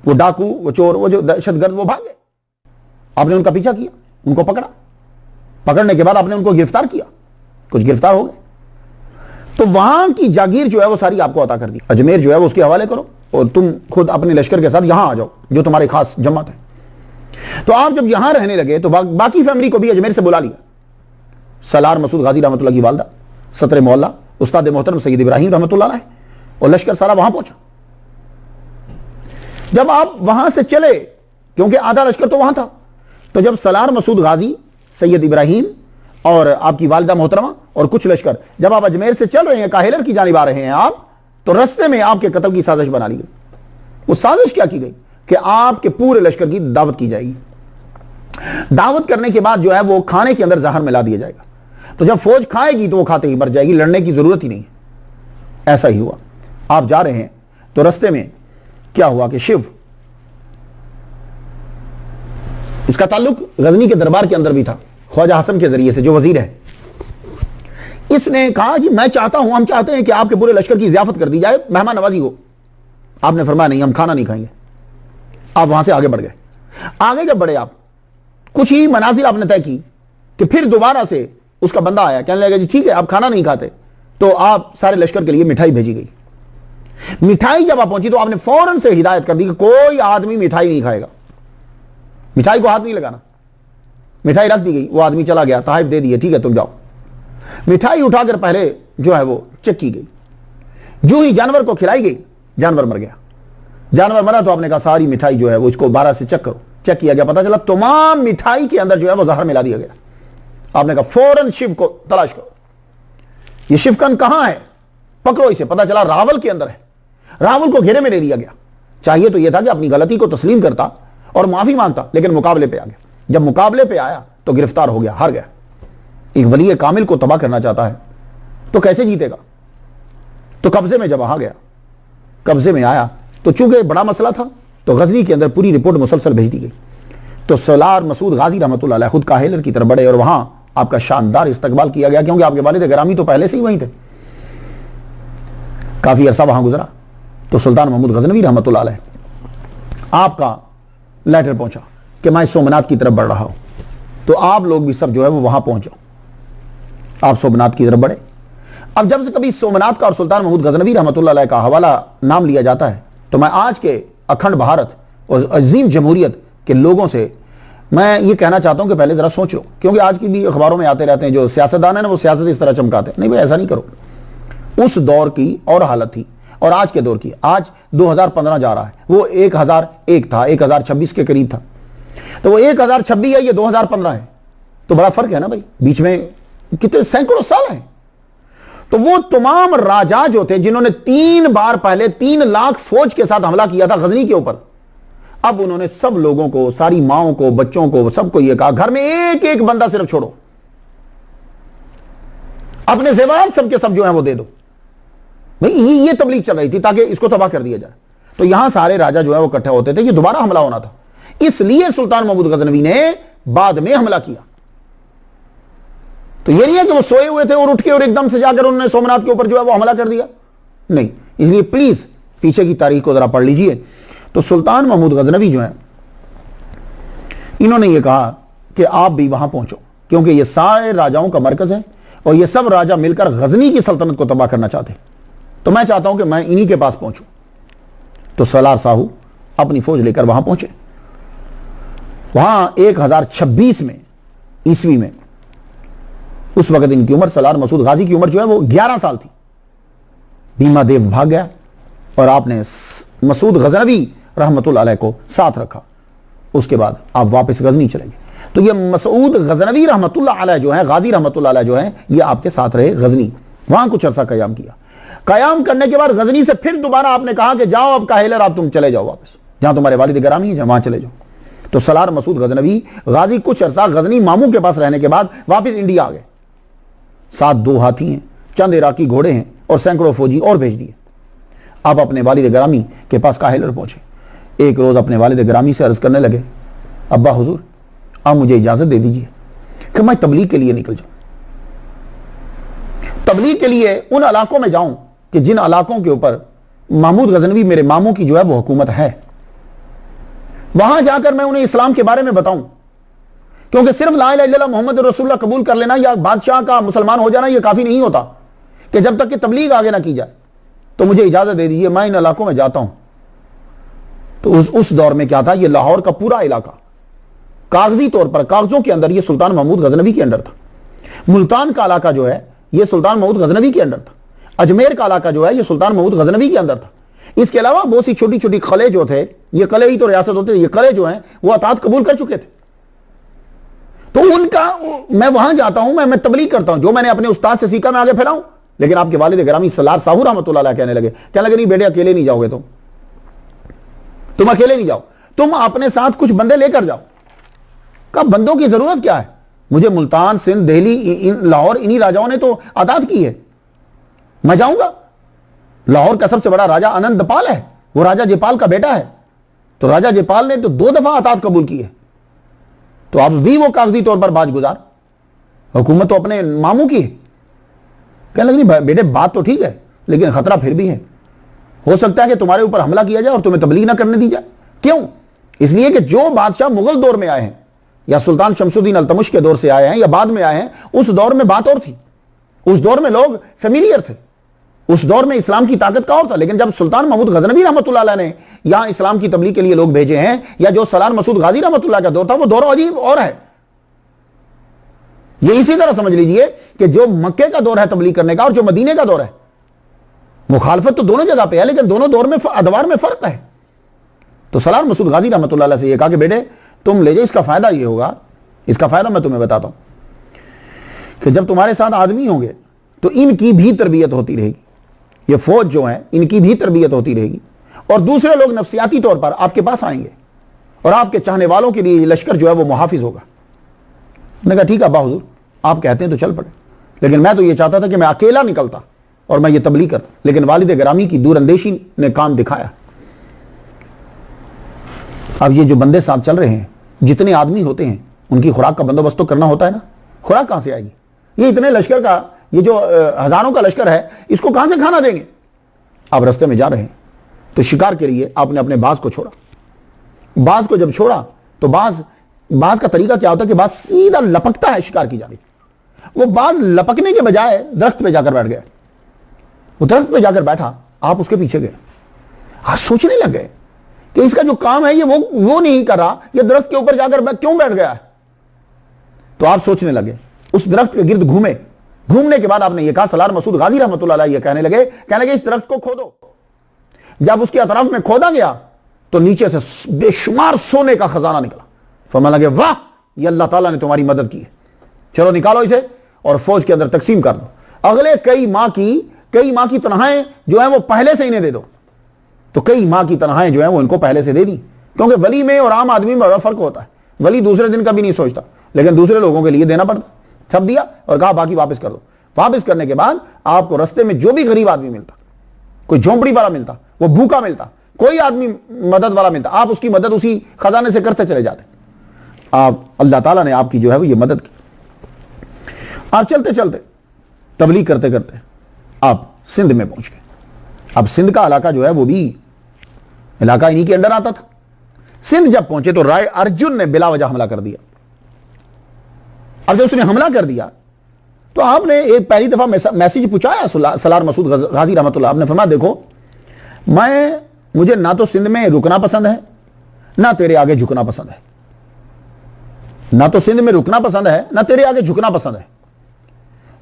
वो डाकू, वो चोर, वो जो दहशतगर्द वो भाग गए। आपने उनका पीछा किया, उनको पकड़ा, पकड़ने के बाद आपने उनको गिरफ्तार किया, कुछ गिरफ्तार हो गए। तो वहां की जागीर जो है वो सारी आपको अता कर दी, अजमेर जो है वो उसके हवाले करो और तुम खुद अपने लश्कर के साथ यहां आ जाओ जो तुम्हारे खास जमात है। तो आप जब यहां रहने लगे तो बाकी फैमिली को भी अजमेर से बुला लिया। सलार मसूद गाजी रहमतुल्लाह की वालदा, सत्र मोहल्ला उस्ताद मोहतरम सैयद इब्राहिम रहमतुल्लाह अलैह और लश्कर सारा वहां पहुंचा। जब आप वहां से चले, क्योंकि आधा लश्कर तो वहां था, तो जब सलार मसूद गाजी, सैयद इब्राहिम और आपकी वालिदा मोहतरमा और कुछ लश्कर जब आप अजमेर से चल रहे हैं, काहिलर की जानिब आ रहे हैं आप, तो रस्ते में आपके कत्ल की साजिश बना ली गई। वो साजिश क्या की गई कि आपके पूरे लश्कर की दावत की जाएगी। दावत करने के बाद जो है वो खाने के अंदर जहर मिला दिया जाएगा। तो जब फौज खाएगी तो वो खाते ही मर जाएगी, लड़ने की जरूरत ही नहीं। ऐसा ही हुआ। आप जा रहे हैं तो रास्ते में क्या हुआ कि शिव, इसका ताल्लुक गजनी के दरबार के अंदर भी था, ख्वाजा हसन के जरिए से, जो वजीर है। इसने कहा जी मैं चाहता हूं, हम चाहते हैं कि आपके पूरे लश्कर की ज़ियाफत कर दी जाए, मेहमान नवाजी हो। आपने फरमाया नहीं, हम खाना नहीं खाएंगे। आप वहां से आगे बढ़ गए। आगे जब बढ़े आप, कुछ ही मनाजिल आपने तय की कि फिर दोबारा से उसका बंदा आया, कहने लगा जी ठीक है आप खाना नहीं खाते तो आप सारे लश्कर के लिए मिठाई भेजी गई। मिठाई जब आप पहुंची तो आपने फौरन से हिदायत कर दी कि कोई आदमी मिठाई नहीं खाएगा, मिठाई को हाथ नहीं लगाना। मिठाई रख दी गई, वो आदमी चला गया, तहाइफ दे दिए, ठीक है तुम जाओ। मिठाई उठाकर पहले जो है वो चेक की गई, जो ही जानवर को खिलाई गई जानवर मर गया। जानवर मरा तो आपने कहा सारी मिठाई जो है वो इसको 12 से चेक करो। चेक किया गया, पता चला तमाम मिठाई के अंदर जो है वो जहर मिला दिया गया। आपने कहा फौरन शिव को तलाश करो, ये शिवकन कहां है, पकड़ो इसे। पता चला रावल के अंदर है। रावल को घेरे में ले लिया गया। चाहिए तो यह था कि अपनी गलती को तस्लीम करता और माफी मांगता, लेकिन मुकाबले पे आ गया। जब मुकाबले पे आया तो गिरफ्तार हो गया, हार गया। एक वली कामिल को तबाह करना चाहता है तो कैसे जीतेगा। तो कब्जे में जब आ गया, कब्जे में आया तो चूंकि बड़ा मसला था तो गजनी के अंदर पूरी रिपोर्ट मुसलसल भेज दी गई। तो सलार मसूद गाजी रहमतुल्लाह अलैह खुद काहिलर की तरफ बढ़े और वहां आपका शानदार इस्तकबाल किया गया, क्योंकि आपके वालिद गिरामी तो पहले से ही वहीं थे। काफी अरसा वहां गुजरा तो सुल्तान महमूद गजनवी रहमतुल्लाह अलैह आपका लेटर पहुंचा कि मैं सोमनाथ की तरफ बढ़ रहा हूं, तो आप लोग भी सब जो है वो वहां पहुंच जाओ। आप सोमनाथ की तरफ बढ़े। अब जब से कभी सोमनाथ का और सुल्तान महमूद गजनवी रहमतुल्लाह अलैह का हवाला नाम लिया जाता है तो मैं आज के अखंड भारत और अजीम जमहूरियत के लोगों से मैं ये कहना चाहता हूं कि पहले जरा सोच लो, क्योंकि आज की भी अखबारों में आते रहते हैं जो सियासतदान है ना, वो सियासत इस तरह चमकाते हैं। नहीं भाई, ऐसा नहीं करो। उस दौर की और हालत थी और आज के दौर की। आज 2015 जा रहा है, वो 1001 था, 1026 के करीब था। तो वो 1026 है, ये 2015 है, तो बड़ा फर्क है ना भाई, बीच में कितने सैकड़ों साल हैं। तो वो तमाम राजा जो थे जिन्होंने 3 बार पहले 3 लाख फौज के साथ हमला किया था गजनी के ऊपर, अब उन्होंने सब लोगों को, सारी माओं को, बच्चों को, सबको ये कहा घर में एक एक बंदा सिर्फ छोड़ो, अपने जेवरात सबके सब जो है वो दे दो। भाई ये तबलीग चल रही थी ताकि इसको तबाह कर दिया जाए। तो यहां सारे राजा जो है वो इकट्ठे होते थे, ये दोबारा हमला होना था, इसलिए सुल्तान महमूद गजनवी ने बाद में हमला किया। तो ये नहीं है कि वो सोए हुए थे और उठ के और एकदम से जाकर उन्होंने सोमनाथ के ऊपर जो है वो हमला कर दिया, नहीं। इसलिए प्लीज पीछे की तारीख को जरा पढ़ लीजिए। तो सुल्तान महमूद गजनवी जो है, इन्होंने ये कहा कि आप भी वहां पहुंचो, क्योंकि ये सारे राजाओं का मरकज है और ये सब राजा मिलकर गजनी की सल्तनत को तबाह करना चाहते हैं। तो मैं चाहता हूं कि मैं इन्हीं के पास पहुंचूं। तो सलार साहू अपनी फौज लेकर वहां पहुंचे। वहां 1026 में ईस्वी में, उस वक्त इनकी उम्र, सलार मसूद गाजी की उम्र जो है वो 11 साल थी। भीमा देव भाग गया और आपने मसूद गजनवी रहमतुल्लाह अलैह को साथ रखा। उसके बाद आप वापस गजनी चले गए। तो ये मसूद गजनवी रहमतुल्लाह अलैह जो है, गाजी रहमतुल्लाह अलैह जो है, ये आपके साथ रहे गजनी। वहां कुछ अरसा कयाम किया। कयाम करने के बाद गजनी से फिर दोबारा आपने कहा कि जाओ अब काहिलर, आप तुम चले जाओ वापस, जहां तुम्हारे वालिद गिरामी है वहां चले जाओ। तो सलार मसूद गजनवी गाजी कुछ अरसा गजनी मामू के पास रहने के बाद वापस इंडिया आ गए। साथ 2 हाथी हैं, चंद इराकी घोड़े हैं और सैकड़ों फौजी और भेज दिए। अब अपने वालिद गिरामी के पास काहिलर पहुंचे। एक रोज अपने वालिद गिरामी से अर्ज करने लगे, अब्बा हुजूर आप मुझे इजाजत दे दीजिए कि मैं तबलीग के लिए निकल जाऊं, तबलीग के लिए उन इलाकों में जाऊं कि जिन इलाकों के ऊपर महमूद गजनवी मेरे मामू की जो है वो हुकूमत है। वहां जाकर मैं उन्हें इस्लाम के बारे में बताऊं, क्योंकि सिर्फ ला इलाहा इल्लल्लाह मोहम्मद रसूलुल्लाह कबूल कर लेना या बादशाह का मुसलमान हो जाना यह काफी नहीं होता, कि जब तक कि तबलीग आगे ना की जाए। तो मुझे इजाजत दे दीजिए, मैं इन इलाकों में जाता हूं। तो उस दौर में क्या था, यह लाहौर का पूरा इलाका कागजी तौर पर, कागजों के अंदर, यह सुल्तान महमूद गजनवी के अंडर था। मुल्तान का इलाका जो है यह सुल्तान महमूद गजनवी के अंडर था। अजमेर का इलाका जो है यह सुल्तान महमूद गजनवी के अंदर था। इसके अलावा बहुत सी छोटी छोटी कले जो थे, ये कले ही तो रियासत होते थे, ये कले जो हैं वो अतात कबूल कर चुके थे। तो उनका मैं वहां जाता हूं, मैं तबलीग करता हूं, जो मैंने अपने उस्ताद से सीखा मैं आगे फैलाऊं। लेकिन आपके वालिद गिरामी सलार साहू रहमतुल्लाह अलैह कहने लगे नहीं बेटे अकेले नहीं जाओगे, तुम अकेले नहीं जाओ, तुम अपने साथ कुछ बंदे लेकर जाओ। कहा बंदों की जरूरत क्या है, मुझे मुल्तान, सिंध, दिल्ली, लाहौर इन्हीं राजाओं ने तो आजाद की है, मैं जाऊंगा। लाहौर का सबसे बड़ा राजा आनंदपाल है, वो राजा जयपाल का बेटा है। तो राजा जयपाल ने तो 2 दफा आजाद कबूल की है, तो अब भी वो कागजी तौर पर बाजगुजार, हुकूमत तो अपने मामू की है। कहने लगे नहीं बेटे बात तो ठीक है, लेकिन खतरा फिर भी है, हो सकता है कि तुम्हारे ऊपर हमला किया जाए और तुम्हें तबलीग ना करने दी जाए। क्यों? इसलिए कि जो बादशाह मुगल दौर में आए हैं या सुल्तान शमसुद्दीन अल्तमुश के दौर से आए हैं या बाद में आए हैं, उस दौर में बात और थी। उस दौर में लोग फेमिलियर थे, उस दौर में इस्लाम की ताकत का और था। लेकिन जब सुल्तान महमूद गजनवी रहमतुल्लाह अलैह ने यहां इस्लाम की तबलीग के लिए लोग भेजे हैं, या जो सलार मसूद गाजी रहमतुल्लाह का दौर था, वो दौर अजीब और है। ये इसी तरह समझ लीजिए कि जो मक्के का दौर है तबलीग करने का और जो मदीने का दौर है, मुखालफत तो दोनों जगह पे है, लेकिन दोनों दौर में अदवार में फर्क है। तो सलार मसूद गाजी रहमतुल्लाह अलैह से ये कहा कि बेटे तुम ले जाओ, इसका फायदा ये होगा, इसका फायदा मैं तुम्हें बताता हूं कि जब तुम्हारे साथ आदमी होंगे तो इनकी भी तरबियत होती रहेगी, ये फौज जो है इनकी भी तरबियत होती रहेगी, और दूसरे लोग नफ्सियाती तौर पर आपके पास आएंगे और आपके चाहने वालों के लिए लश्कर जो है वो मुहाफिज होगा। मैंने कहा ठीक है अब्बा हुजूर, आप कहते हैं तो चल पड़े, लेकिन मैं तो ये चाहता था कि मैं अकेला निकलता और मैं ये तबलीग करता, लेकिन वालिद गिरामी की दूरअंदेशी ने काम दिखाया। अब ये जो बंदे साथ चल रहे हैं, जितने आदमी होते हैं उनकी खुराक का बंदोबस्त तो करना होता है ना, खुराक कहां से आएगी? ये इतने लश्कर का, ये जो हजारों का लश्कर है, इसको कहां से खाना देंगे? आप रास्ते में जा रहे हैं तो शिकार के लिए आपने अपने बाज को छोड़ा। बाज को जब छोड़ा तो बाज का तरीका क्या होता है कि बाज सीधा लपकता है शिकार की जानिब। वो बाज लपकने के बजाय दरख्त पे जाकर बैठ गया। वो दरख्त पे जाकर बैठा, आप उसके पीछे गए। आप सोचने लग गए कि इसका जो काम है ये वो नहीं कर रहा, ये दरख्त के ऊपर जाकर क्यों बैठ गया है? तो आप सोचने लगे, उस दरख्त के गिर्द घूमे। घूमने के बाद आपने ये कहा, सलार मसूद गाजी रहमतुल्लाह अलैह ये कहने लगे इस दरख्त को खोदो। जब उसके अतराफ में खोदा गया तो नीचे से बेशुमार सोने का खजाना निकला। फरमाने लगे वाह, ये अल्लाह ताला ने तुम्हारी मदद की है, चलो निकालो इसे और फौज के अंदर तकसीम कर दो। अगले कई माह की तनख्वाहें जो है वो पहले से इन्हें दे दो। तो कई माह की तनख्वाहें जो है वो इनको पहले से दे दी, क्योंकि वली में और आम आदमी में बड़ा फर्क होता है। वली दूसरे दिन का भी नहीं सोचता, लेकिन दूसरे लोगों के लिए देना पड़ता। छप दिया और कहा बाकी वापस कर दो। वापस करने के बाद आपको रास्ते में जो भी गरीब आदमी मिलता, कोई झोंपड़ी वाला मिलता, वो भूखा मिलता, कोई आदमी मदद वाला मिलता, आप उसकी मदद उसी खजाने से करते चले जाते। आप अल्लाह ताला ने आपकी जो है वो ये मदद की। आप चलते चलते तबलीग करते करते आप सिंध में पहुंच गए। अब सिंध का इलाका जो है वो भी इलाका इन्हीं के अंडर आता था। सिंध जब पहुंचे तो राय अर्जुन ने बिला वजह हमला कर दिया। अब जब उसने हमला कर दिया तो आपने एक पहली दफा मैसेज पूछाया सलार मसूद गाजी रहमतुल्लाह। आपने फरमाया देखो, मुझे ना तो सिंध में रुकना पसंद है, ना तेरे आगे झुकना पसंद है। ना तो सिंध में रुकना पसंद है, ना तेरे आगे झुकना पसंद है।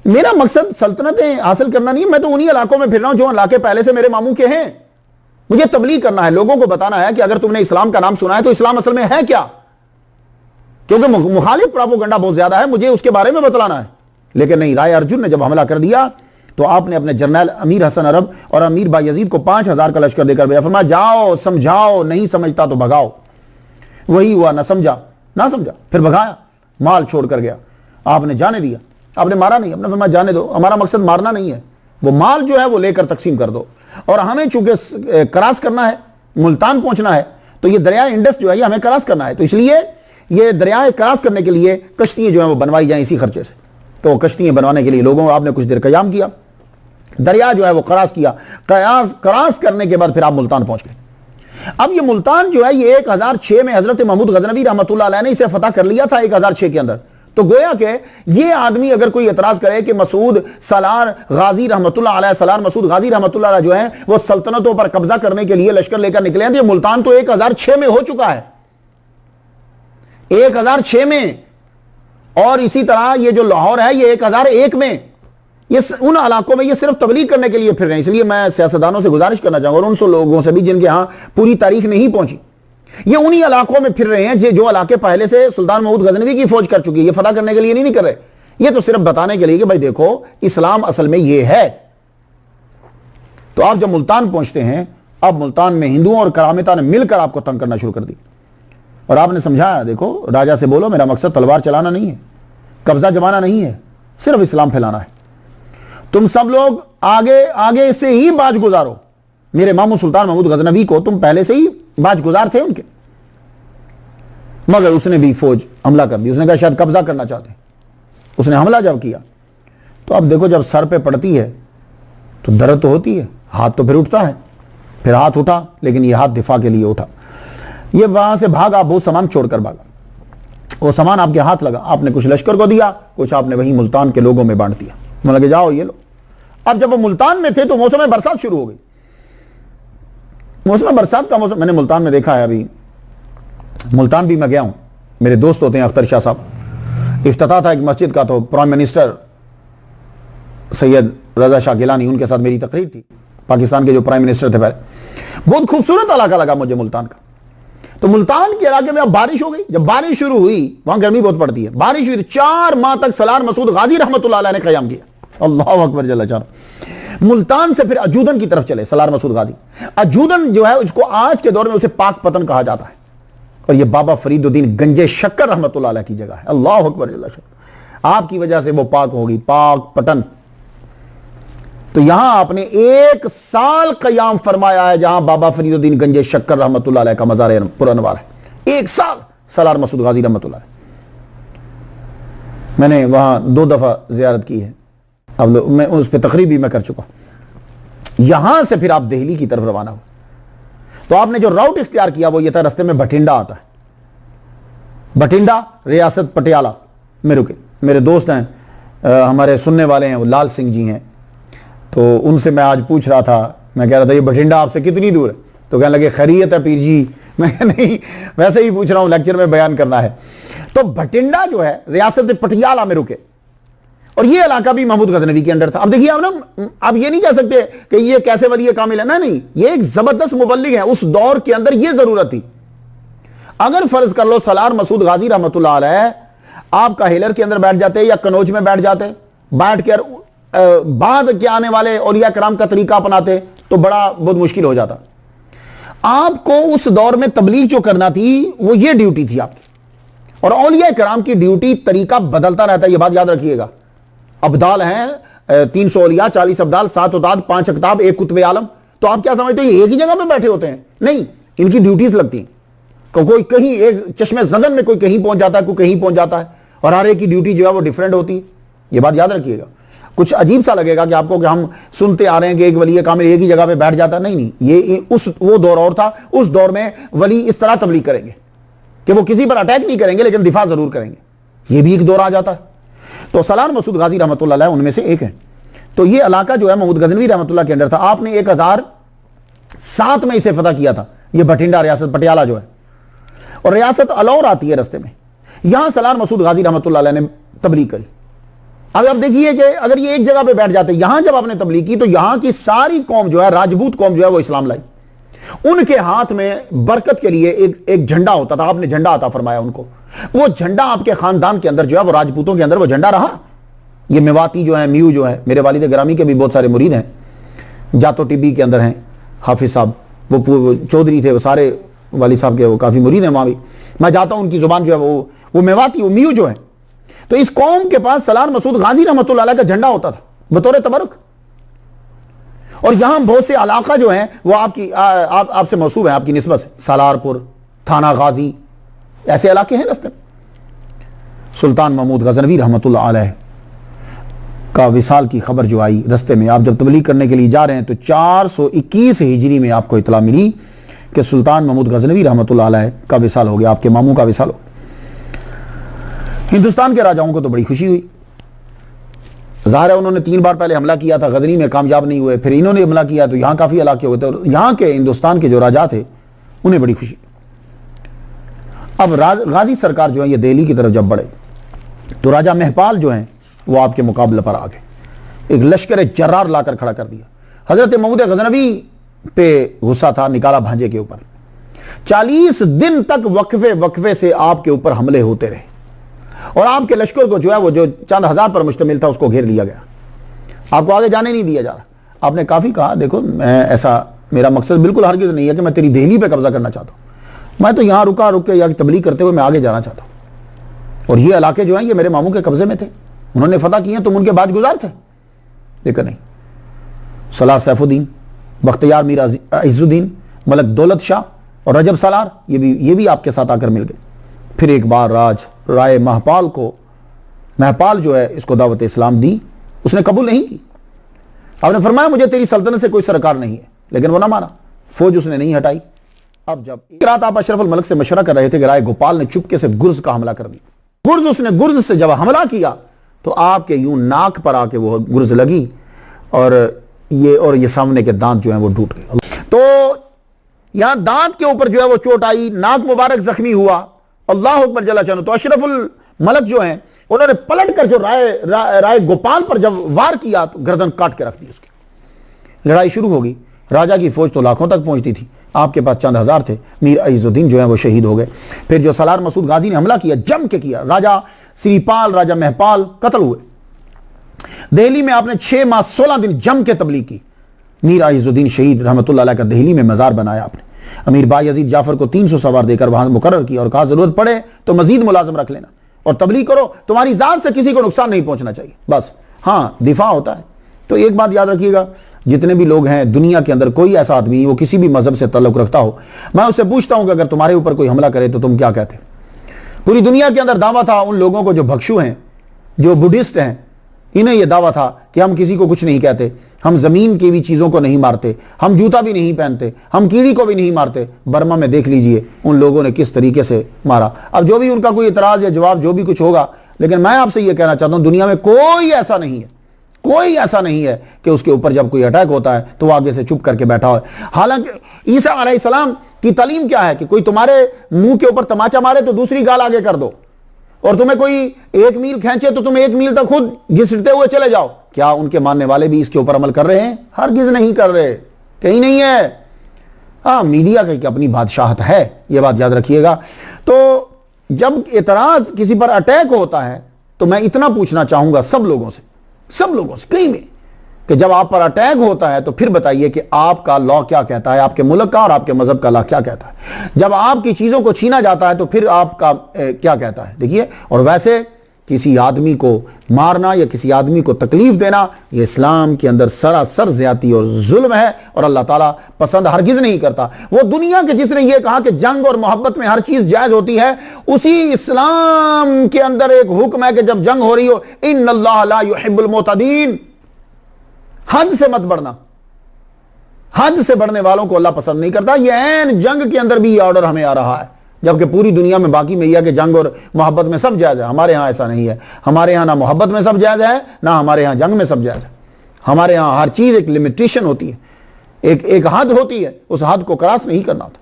मेरा मकसद सल्तनतें हासिल करना नहीं है, मैं तो उन्हीं इलाकों में फिर रहा हूं जो इलाके पहले से मेरे मामू के हैं। मुझे तबलीग करना है, लोगों को बताना है कि अगर तुमने इस्लाम का नाम सुना है तो इस्लाम असल में है क्या, क्योंकि मुखालिफ प्रोपेगेंडा बहुत ज्यादा है, मुझे उसके बारे में बतलाना है। लेकिन नहीं, राय अर्जुन ने जब हमला कर दिया तो आपने अपने जर्नैल अमीर हसन अरब और अमीर बायजीद को 5000 का लश्कर देकर भेजा। फरमाया जाओ समझाओ, नहीं समझता तो भगाओ। वही हुआ, ना समझा फिर भगाया, माल छोड़ कर गया। आपने जाने दिया, आपने मारा नहीं। आपने फरमाया जाने दो, हमारा मकसद मारना नहीं है, वो माल जो है वो लेकर तकसीम कर दो। और हमें चूंकि क्रॉस करना है, मुल्तान पहुंचना है, तो ये दरिया इंडस जो है ये हमें क्रॉस करना है, तो इसलिए ये दरिया क्रॉस करने के लिए कश्तियां जो है वो बनवाई जाए इसी खर्चे से। तो कश्तियां बनवाने के लिए लोगों को आपने कुछ देर कयाम किया, दरिया जो है वो क्रॉस किया। क्रॉस करने के बाद फिर आप मुल्तान पहुंच गए। अब ये मुल्तान जो है ये 1006 में हजरत महमूद गजनवी रहमतुल्लाह अलैह ने इसे फतह कर लिया था 1006 के अंदर। तो गोया के ये आदमी अगर कोई एतराज करे कि मसूद सलार गाजी रहमतुल्लाह अलैह, सलार मसूद गाजी रहमतुल्लाह अलैह जो है वो सल्तनतों पर कब्जा करने के लिए लश्कर लेकर निकले हैं, तो ये मुल्तान तो 1006 में हो चुका है, 1006 में। और इसी तरह ये जो लाहौर है ये 1001 में। ये उन इलाकों में ये सिर्फ तबलीग करने के लिए फिर रहे हैं। इसलिए मैं सियासतदानों से गुजारिश करना चाहूंगा और उन लोगों से भी जिनके यहां पूरी तारीख नहीं पहुंची, ये उन्हीं इलाकों में फिर रहे हैं जो इलाके पहले से सुल्तान महमूद गजनवी की फौज कर चुकी है। ये फतह करने के लिए नहीं कर रहे, ये तो सिर्फ बताने के लिए कि भाई देखो इस्लाम असल में ये है। तो आप जब मुल्तान पहुंचते हैं, अब मुल्तान में हिंदुओं और करामिता ने मिलकर आपको तंग करना शुरू कर दी। और आपने समझाया देखो राजा से बोलो मेरा मकसद तलवार चलाना नहीं है, कब्जा जमाना नहीं है, सिर्फ इस्लाम फैलाना है। तुम सब लोग आगे आगे से ही बाज गुजारो। मेरे मामू सुल्तान महमूद गजनवी को तुम पहले से ही बाज गुजार थे उनके, मगर उसने भी फौज हमला कर दी। उसने कहा शायद कब्जा करना चाहते, उसने हमला जब किया तो अब देखो जब सर पे पड़ती है तो दर्द तो होती है, हाथ तो फिर उठता है। फिर हाथ उठा, लेकिन ये हाथ दिफा के लिए उठा। ये वहां से भागा, बहुत सामान छोड़कर भागा। वो सामान आपके हाथ लगा, आपने कुछ लश्कर को दिया, कुछ आपने वहीं मुल्तान के लोगों में बांट दिया। मैं लगे जाओ ये लो। अब जब वो मुल्तान में थे तो मौसम में बरसात शुरू हो गई। मौसम बरसात का मौसम मैंने मुल्तान में देखा है। अभी मुल्तान भी मैं गया हूं, मेरे दोस्त होते हैं अख्तर शाह साहब। इफ्तिताह था एक मस्जिद का, तो प्राइम मिनिस्टर सैयद रजा शाह गिलानी, उनके साथ मेरी तकरीर थी। पाकिस्तान के जो प्राइम मिनिस्टर थे पहले। बहुत खूबसूरत इलाका लगा मुझे मुल्तान का। तो मुल्तान के इलाके में अब बारिश हो गई। जब बारिश शुरू हुई, वहां गर्मी बहुत पड़ती है, बारिश हुई तो 4 माह तक सलार मसूद गाजी रहमतुल्लाह अलैह ने क़याम किया। अल्लाह अकबर जल्ल शाह। मुल्तान से फिर अजूदन की तरफ चले सलार मसूद गाजी। अजूदन जो है उसको आज के दौर में उसे पाक पतन कहा जाता है, और यह बाबा फरीदुद्दीन गंजे शक्कर रहमतुल्लाह अलैह की जगह है। अल्लाह अकबर जल्ल शाह। आपकी वजह से वो पाक होगी, पाक पटन। तो यहां आपने 1 साल कयाम फरमाया है, जहां बाबा फरीदुद्दीन गंजे शक्कर रहमतुल्लाह अलैह का मज़ार पुरअनवार है। 1 साल सलार मसूद गाजी रहमतुल्लाह अलैह। मैंने वहां 2 दफा जियारत की है। अब मैं उस पर तकरीर भी मैं कर चुका। यहां से फिर आप दिल्ली की तरफ रवाना हो, तो आपने जो रूट इख्तियार किया वो ये था, रास्ते में भटिंडा आता है। भटिंडा रियासत पटियाला में रुके। मेरे दोस्त हैं, हमारे सुनने वाले हैं, वो लाल सिंह जी हैं। तो उनसे मैं आज पूछ रहा था, मैं कह रहा था ये भटिंडा आपसे कितनी दूर है? तो कहने लगे खैरियत है पीर जी। मैं नहीं, वैसे ही पूछ रहा हूं, लेक्चर में बयान करना है। तो भटिंडा जो है रियासत पटियाला में रुके, और ये इलाका भी महमूद गजनवी के अंडर था। अब देखिए आप ना, आप ये नहीं कह सकते कि ये कैसे वली कामिल है ना, नहीं, ये एक जबरदस्त मुबल्लिग है। उस दौर के अंदर ये जरूरत थी। अगर फर्ज कर लो सलार मसूद गाजी रहमतुल्लाह अलैह आप काहिलर के अंदर बैठ जाते या कनौज में बैठ जाते, बैठ कर बाद के आने वाले औलिया कराम का तरीका अपनाते, तो बड़ा बहुत मुश्किल हो जाता। आपको उस दौर में तबलीग जो करना थी वो ये ड्यूटी थी आपकी। और औलिया कराम की ड्यूटी तरीका बदलता रहता है, ये बात याद रखिएगा। अब्दाल हैं 300 औलिया, 40 अब्दाल, 7 उताद, 5 अकताब, 1 कुतुब आलम। तो आप क्या समझते हो ये एक ही जगह पे बैठे होते हैं? नहीं, इनकी ड्यूटीज लगती हैं। कोई कहीं एक चश्मे ज़गन में कोई कहीं पहुंच जाता है, कोई कहीं पहुंच जाता है, और हर एक की ड्यूटी जो है वो डिफरेंट होती है। ये बात याद रखिएगा। कुछ अजीब सा लगेगा कि आपको कि हम सुनते आ रहे हैं कि एक वली कामिल एक ही जगह पे बैठ जाता। नहीं नहीं, ये वो दौर और था। उस दौर में वली इस तरह तबलीग करेंगे कि वो किसी पर अटैक नहीं करेंगे, लेकिन दिफा जरूर करेंगे। ये भी एक दौर आ जाता है। तो सलार मसूद गाजी रहमतुल्लाह अलैह उनमें से एक है। तो ये इलाका जो है महमूद गजनवी रहमतुल्लाह के अंदर था। आपने 1007 में इसे फतह किया था। ये भटिंडा रियासत पटियाला जो है, और रियासत अलौर आती है रस्ते में। यहां सलार मसूद गाजी रहमतुल्लाह अलैह ने तबलीग करी। अब आप देखिए कि अगर ये एक जगह पे बैठ जाते, यहां जब आपने तबलीग की तो यहां की सारी कौम जो है, राजपूत कौम जो है, वो इस्लाम लाई। उनके हाथ में बरकत के लिए एक झंडा होता था। आपने झंडा अता फरमाया उनको। वो झंडा आपके खानदान के अंदर जो है, वो राजपूतों के अंदर वो झंडा रहा। ये मेवाती जो है, म्यू जो है, मेरे वालिद ग्रामी के भी बहुत सारे मुरीद हैं। जातो टिब्बी के अंदर हैं हाफिज साहब, वो चौधरी थे, वो सारे वाली साहब के वो काफी मुरीद हैं वहां भी। मैं जाता हूं, उनकी जुबान जो है वो मेवाती, वो म्यू जो है। तो इस कौम के पास सलार मसूद गाजी रहमतुल्लाह अलैह का झंडा होता था बतौर तबरुक। और यहां बहुत से इलाका जो है वो आपसे मौसूब है, आपकी निस्बत से। सालारपुर, थाना गाजी, ऐसे इलाके हैं रस्ते में। सुल्तान महमूद गजनवी रहमतुल्लाह अलैह का विसाल की खबर जो आई रस्ते में, आप जब तबलीग करने के लिए जा रहे हैं तो 421 हिजरी में आपको इतला मिली कि सुल्तान महमूद गजनवी रहमतुल्लाह अलैह का विसाल हो गया, आपके मामू का विसाल हो। हिंदुस्तान के राजाओं को तो बड़ी खुशी हुई। ज़ाहिर है उन्होंने 3 बार पहले हमला किया था, गजनी में कामयाब नहीं हुए, फिर इन्होंने हमला किया तो यहां काफी इलाके हुए थे, और यहां के हिंदुस्तान के जो राजा थे उन्हें बड़ी खुशी। अब गाजी सरकार जो है ये दिल्ली की तरफ जब बढ़े तो राजा महपाल जो हैं वो आपके मुकाबले पर आ गए। एक लश्कर जर्रार लाकर खड़ा कर दिया। हजरत महमूद गजनवी पे गुस्सा था, निकाला भांजे के ऊपर। 40 दिन तक वक्फे से आपके ऊपर हमले होते रहे, और आपके लश्कर को जो है वो जो चंद हजार पर मुश्तमिल था उसको घेर लिया गया। आपको आगे जाने नहीं दिया जा रहा। आपने काफी कहा देखो मैं ऐसा, मेरा मकसद बिल्कुल हरगिज़ नहीं है कि मैं तेरी दिल्ली पे कब्जा करना चाहता हूं। मैं तो यहां रुक के या तबलीग करते हुए मैं आगे जाना चाहता हूं। और ये इलाके जो हैं ये मेरे मामू के कब्जे में थे, उन्होंने फतह किए, तुम उनके बाज गुजार थे। लेकिन नहीं, सलार सैफुद्दीन, बख्तियार मीर इज़्ज़ुद्दीन, मलक दौलत शाह और रजब सालार, ये भी आपके साथ आकर मिल गए। फिर एक बार राय महपाल जो है इसको दावत इस्लाम दी, उसने कबूल नहीं की। आपने फरमाया मुझे तेरी सल्तनत से कोई सरकार नहीं है, लेकिन वो ना माना, फौज उसने नहीं हटाई। अब जब एक रात आप अशरफ मलिक से मशवरा कर रहे थे कि राय गोपाल ने चुपके से गुर्ज का हमला कर दिया। उसने गुर्ज से जब हमला किया तो आपके यूं नाक पर आके वो गुर्ज लगी और ये सामने के दांत जो है वो टूट गए। तो यहां दांत के ऊपर जो है वो चोट आई, नाक मुबारक जख्मी हुआ। अल्लाह अकबर जल्ला शान। तो अशरफुल मलक जो हैं उन्होंने पलट कर जो राय गोपाल पर जब वार किया तो गर्दन काट के रख दी उसकी। लड़ाई शुरू होगी। राजा की फौज तो लाखों तक पहुंचती थी, आपके पास चंद हजार थे। मीर इज़्ज़ुद्दीन जो है वो शहीद हो गए। फिर जो सलार मसूद गाजी ने हमला किया, जम के किया, राजा श्रीपाल, राजा महपाल कत्ल हुए। दिल्ली में आपने 6 माह 16 दिन जम के तबलीग की। मीर इज़्ज़ुद्दीन शहीद रहमतुल्लाह अलैह का दिल्ली में मजार बनाया आपने। अमीर बायज़ीद जाफर को 300 सवार देकर वहां मुकर्रर किया और कहा जरूरत पड़े तो मजीद मुलाजम रख लेना और तबलीग करो, तुम्हारी जात से किसी को नुकसान नहीं पहुंचना चाहिए, बस। हाँ, दिफा होता है। तो एक बात याद रखिएगा, जितने भी लोग हैं दुनिया के अंदर, कोई ऐसा आदमी नहीं वो किसी भी मजहब से ताल्लुक रखता हो, मैं उससे पूछता हूं कि अगर तुम्हारे ऊपर कोई हमला करे तो तुम क्या कहते? पूरी दुनिया के अंदर दावा था उन लोगों को जो भक्षु हैं, जो बुद्धिस्ट हैं, इन्हें यह दावा था कि हम किसी को कुछ नहीं कहते, हम जमीन की भी चीजों को नहीं मारते, हम जूता भी नहीं पहनते, हम कीड़ी को भी नहीं मारते। बर्मा में देख लीजिए उन लोगों ने किस तरीके से मारा। अब जो भी उनका कोई इतराज या जवाब जो भी कुछ होगा, लेकिन मैं आपसे यह कहना चाहता हूं दुनिया में कोई ऐसा नहीं है, कोई ऐसा नहीं है कि उसके ऊपर जब कोई अटैक होता है तो वो आगे से चुप करके बैठा हो। हालांकि ईसा अलैहिस्सलाम की तालीम क्या है कि कोई तुम्हारे मुंह के ऊपर तमाचा मारे तो दूसरी गाल आगे कर दो, और तुम्हें कोई 1 मील खींचे तो तुम 1 मील तक खुद घिसटते हुए चले जाओ। क्या उनके मानने वाले भी इसके ऊपर अमल कर रहे हैं? हरगिज नहीं कर रहे, कहीं नहीं है। हाँ, मीडिया की अपनी बादशाहत है, यह बात याद रखिएगा। तो जब इतराज किसी पर अटैक होता है तो मैं इतना पूछना चाहूंगा सब लोगों से कहीं में, कि जब आप पर अटैक होता है तो फिर बताइए कि आपका लॉ क्या कहता है, आपके मुल्क का और आपके मजहब का लॉ क्या कहता है। जब आपकी चीजों को छीना जाता है तो फिर आपका क्या कहता है, देखिए। और वैसे किसी आदमी को मारना या किसी आदमी को तकलीफ देना, यह इस्लाम के अंदर सरासर ज्यादती और जुल्म है और अल्लाह ताला पसंद हरगिज नहीं करता। वो दुनिया के जिसने यह कहा कि जंग और मोहब्बत में हर चीज जायज होती है, उसी इस्लाम के अंदर एक हुक्म है कि जब जंग हो रही हो, इन्नल्लाह ला युहिब्बुल मुअतदीन, हद से मत बढ़ना, हद से बढ़ने वालों को अल्लाह पसंद नहीं करता। ये ऐन जंग के अंदर भी ये ऑर्डर हमें आ रहा है, जबकि पूरी दुनिया में बाकी में यह कि जंग और मोहब्बत में सब जायज है। हमारे यहां ऐसा नहीं है। हमारे यहां ना मोहब्बत में सब जायज है, ना हमारे यहां जंग में सब जायज है। हमारे यहां हर चीज एक लिमिटेशन होती है, एक हद होती है, उस हद को क्रॉस नहीं करना था।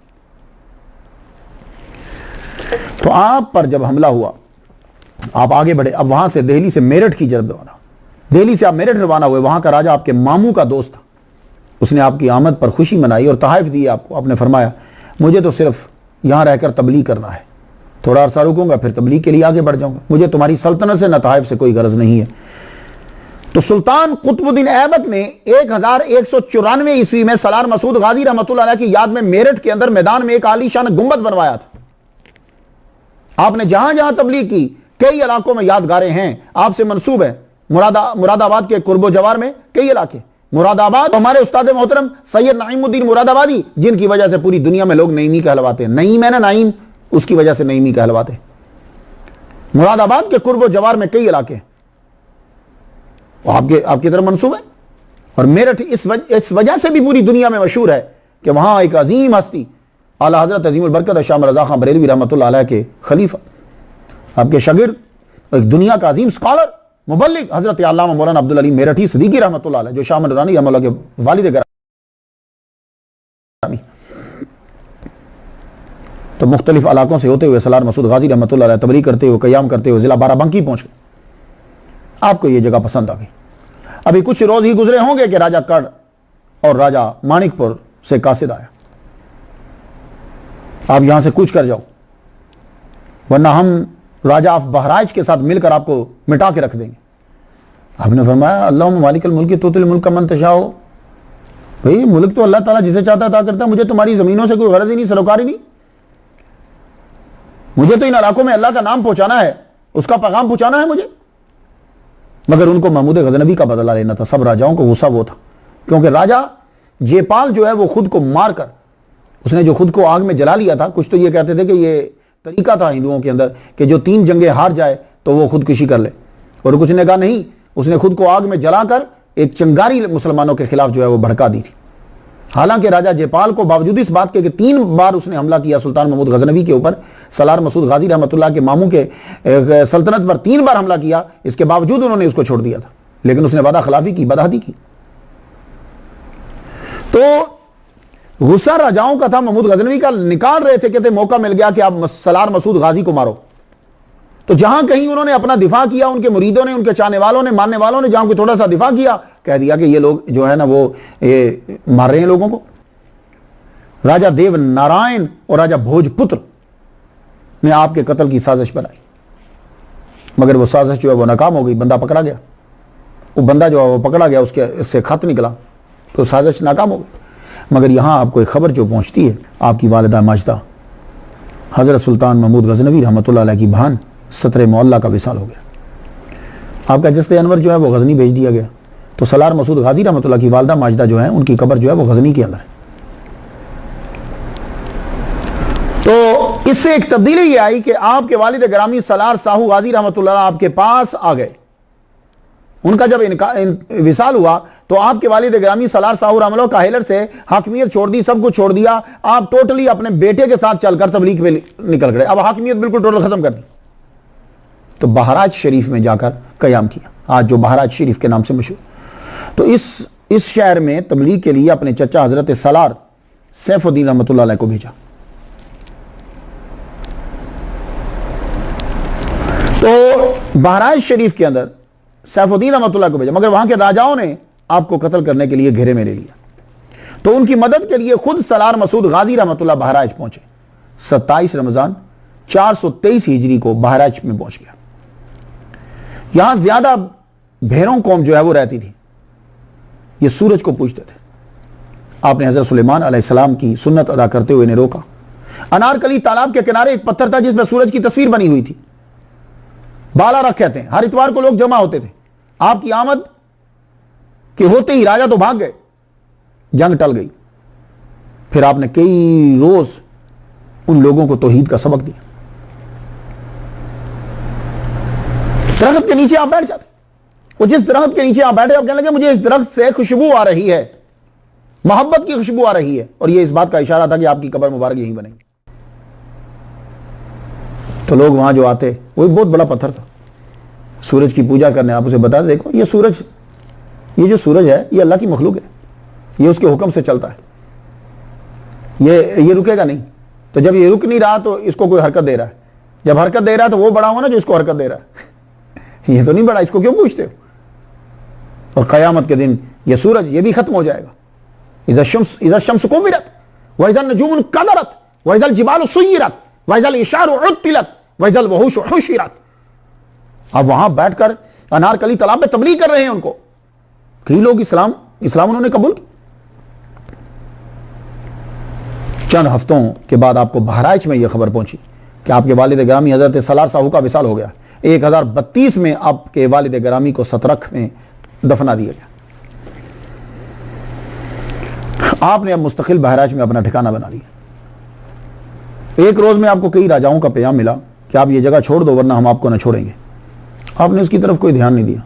तो आप पर जब हमला हुआ, आप आगे बढ़े। अब वहां से दिल्ली से मेरठ की जब रवाना, दिल्ली से आप मेरठ रवाना हुए, वहां का राजा आपके मामू का दोस्त था, उसने आपकी आमद पर खुशी मनाई और तहाइफ दी आपको। आपने फरमाया मुझे तो सिर्फ यहां रहकर तबलीग करना है, थोड़ा अरसा रुकूंगा फिर तबलीग के लिए आगे बढ़ जाऊंगा, मुझे तुम्हारी सल्तनत से न तहाइफ से कोई गरज नहीं है। तो सुल्तान कुतुबुद्दीन ऐबक ने 1194 ईस्वी में सलार मसूद गाजी रहमतुल्लाह अलैह की याद में मेरठ के अंदर मैदान में एक आलीशान गुंबद बनवाया था। आपने जहां जहां तबलीग की, कई इलाकों में यादगारें हैं, आपसे मंसूब है। मुरादाबाद के कुर्बो जवार में कई इलाके, मुरादाबाद हमारे उस्ताद मोहतरम सैयद नईमुद्दीन मुरादाबादी, जिनकी वजह से पूरी दुनिया में लोग नईमी कहलवाते हैं। नईम है ना, नाइम, उसकी वजह से नईमी कहलवाते। मुरादाबाद के कुर्बो जवार में कई इलाके आपकी तरफ मंसूब है। और मेरठ इस वजह से भी पूरी दुनिया में मशहूर है कि वहां एक अजीम हस्ती आला हजरत अजीमुल बरकत शाह रज़ा खां बरेलवी रहमतुल्लाह अलैह के खलीफा, आपके शागिर्द, एक दुनिया का अजीम स्कॉलर मुबल्लिग हजरत अल्लामा मौलाना अब्दुल अली मेरठी सिद्दीकी रहमतुल्लाह अलैह, जो शाह मदरानी रहमतुल्लाह के वालिद गिरामी। तो मुख्तलिफ इलाकों से होते हुए सलार मसूद गाजी रहमतुल्लाह अलैह तबलीग करते हुए, क़याम करते हुए जिला बाराबंकी पहुंच गए। आपको यह जगह पसंद आ गई। अभी कुछ रोज ही गुजरे होंगे कि राजा कड़ और राजा मानिकपुर से कासिद आया, आप यहां से कूच कर जाओ, वरना हम राजा ऑफ बहराइच के साथ मिलकर आपको मिटा के रख देंगे। आपने फरमाया अल्लाहुम्मा मालिकल मुल्क तुतिल मुल्क मन तशाओ, भाई मुल्क तो अल्लाह ताला जिसे चाहता अता करता है, मुझे तुम्हारी जमीनों से कोई गरज ही नहीं, सरोकारी नहीं, मुझे तो इन इलाकों में अल्लाह का नाम पहुंचाना है उसका पैगाम पहुंचाना है मुझे। मगर उनको महमूद गजनवी का बदला लेना था। सब राजाओं को गुस्सा वो था, क्योंकि राजा जयपाल जो है वो खुद को मारकर, उसने जो खुद को आग में जला लिया था। कुछ तो ये कहते थे कि ये तरीका था हिंदुओं के अंदर कि जो 3 जंगें हार जाए तो वो खुदकुशी कर ले, और कुछ ने कहा नहीं, उसने खुद को आग में जलाकर एक चिंगारी मुसलमानों के खिलाफ जो है वो भड़का दी थी। हालांकि राजा जयपाल को बावजूद इस बात के कि 3 बार उसने हमला किया सुल्तान महमूद गजनवी के ऊपर, सलार मसूद गाजी रहमतुल्लाह के मामू के सल्तनत पर 3 बार हमला किया, इसके बावजूद उन्होंने उसको छोड़ दिया था। लेकिन उसने वादा खिलाफी की, बदहदी की। तो गुस्सा राजाओं का था, महमूद गजनवी का। निकाल रहे थे, कहते मौका मिल गया कि आप सलार मसूद गाजी को मारो। तो जहां कहीं उन्होंने अपना दिफा किया, उनके मुरीदों ने, उनके चाहने वालों ने, मानने वालों ने जहां कोई थोड़ा सा दिफा किया, कह दिया कि ये लोग जो है ना वो ये मार रहे हैं लोगों को। राजा देव नारायण और राजा भोजपुत्र ने आपके कत्ल की साजिश बनाई, मगर वो साजिश जो है वो नाकाम हो गई। बंदा पकड़ा गया, वो बंदा जो है वो पकड़ा गया, उससे खत निकला, तो साजिश नाकाम हो गई। मगर यहां आपको एक खबर जो पहुंचती है, आपकी वालिदा माजिदा हजरत सुल्तान महमूद गजनवी रहमतुल्लाह अलैह की बहन 17 मोहल्ला का विसाल हो गया। आपका जस्ते अनवर जो है वो गजनी भेज दिया गया। तो सलार मसूद गाजी रहमतुल्लाह की वालिदा माजिदा जो है, उनकी कब्र जो है वो गजनी के अंदर है। तो इससे एक तब्दीली ये आई कि आपके वालिद ग्रामी सलार साहू गाजी रहमतुल्लाह आपके पास आ गए। उनका जब विसाल हुआ तो आपके वालिद ग्रामी सलार साहू रहमतुल्लाह काहिलर से हाकिमियत छोड़ दी, सब कुछ छोड़ दिया। आप टोटली अपने बेटे के साथ चलकर तबलीग पे निकल गए। अब हाकिमियत बिल्कुल टोटल खत्म कर दी। तो बहराज शरीफ में जाकर कयाम किया, आज जो बहराज शरीफ के नाम से मशहूर। तो इस शहर में तबलीग के लिए अपने चचा हजरत सलार सैफुद्दीन रहमतुल्लाह अलैह को भेजा। तो बहराज शरीफ के अंदर सैफुद्दीन रहमतुल्लाह को भेजा, मगर वहां के राजाओं ने आपको कत्ल करने के लिए घेरे में ले लिया। तो उनकी मदद के लिए खुद सलार मसूद गाजी रहमतुल्लाह बहराज पहुंचे। 27 रमजान 423 हिजरी को बहराज में पहुंच गया। यहां ज्यादा भेरों कौम जो है वो रहती थी, ये सूरज को पूजते थे। आपने हजरत सुलेमान अलैहिस्सलाम की सुन्नत अदा करते हुए इन्हें रोका। अनारकली तालाब के किनारे एक पत्थर था जिसमें सूरज की तस्वीर बनी हुई थी, बाला रख कहते हैं। हर इतवार को लोग जमा होते थे। आपकी आमद के होते ही राजा तो भाग गए, जंग टल गई। फिर आपने कई रोज उन लोगों को तौहीद का सबक दिया। दरख्त के नीचे आप बैठ जाते, वो जिस दरख्त के नीचे आप बैठे, आप कहने लगे मुझे इस दरख्त से खुशबू आ रही है, मोहब्बत की खुशबू आ रही है, और ये इस बात का इशारा था कि आपकी कब्र मुबारक यहीं बनेगी। तो लोग वहां जो आते, वो एक बहुत बड़ा पत्थर था, सूरज की पूजा करने। आप उसे बता देखो ये सूरज, ये जो सूरज है ये अल्लाह की मखलूक है, ये उसके हुक्म से चलता है, ये रुकेगा नहीं। तो जब ये रुक नहीं रहा तो इसको कोई हरकत दे रहा है। जब हरकत दे रहा है तो वो बड़ा हो ना जो इसको हरकत दे रहा है। ये तो नहीं बड़ा, इसको क्यों पूछते हो? और कयामत के दिन ये सूरज ये भी खत्म हो जाएगा। इज़ा शम्स कुव्विरत व इज़ा नजूमुन कदरत व इज़ा जिबालु सुय्यिरत व इज़ा इशारु उत्तिलत व इज़ा वहुशु हुशिरत। अब वहां बैठकर अनारकली तालाब पे तबलीग कर रहे हैं उनको। कई लोग इस्लाम उन्होंने कबूल की। चंद हफ्तों के बाद आपको बहराइच में यह खबर पहुंची कि आपके वालिद ग्रामी हजरत सलार साहू का विसाल हो गया। 1032 में आपके वालिद ग्रामी को सतरख में दफना दिया गया। आपने अब मुस्तकिल बहराइच में अपना ठिकाना बना लिया। एक रोज में आपको कई राजाओं का पैगाम मिला कि आप ये जगह छोड़ दो वरना हम आपको न छोड़ेंगे। आपने उसकी तरफ कोई ध्यान नहीं दिया,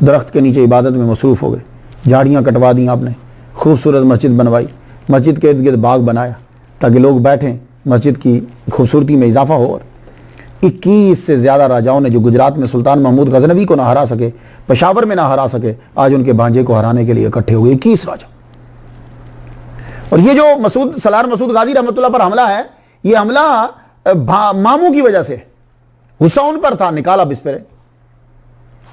दरख्त के नीचे इबादत में मसरूफ हो गए। झाड़ियाँ कटवा दी आपने, खूबसूरत मस्जिद बनवाई, मस्जिद के इर्द गिर्द बाग बनाया ताकि लोग बैठें, मस्जिद की खूबसूरती में इजाफा हो। और 21 से ज़्यादा राजाओं ने जो गुजरात में सुल्तान महमूद गजनवी को ना हरा सके, पेशावर में ना हरा सके, आज उनके भांजे को हराने के लिए इकट्ठे हुए 21 राजा। और ये जो सलार मसूद गाजी रहमतुल्लाह पर हमला है, ये हमला मामू की वजह से, गुस्सा उन पर था, निकाला बिस्तर,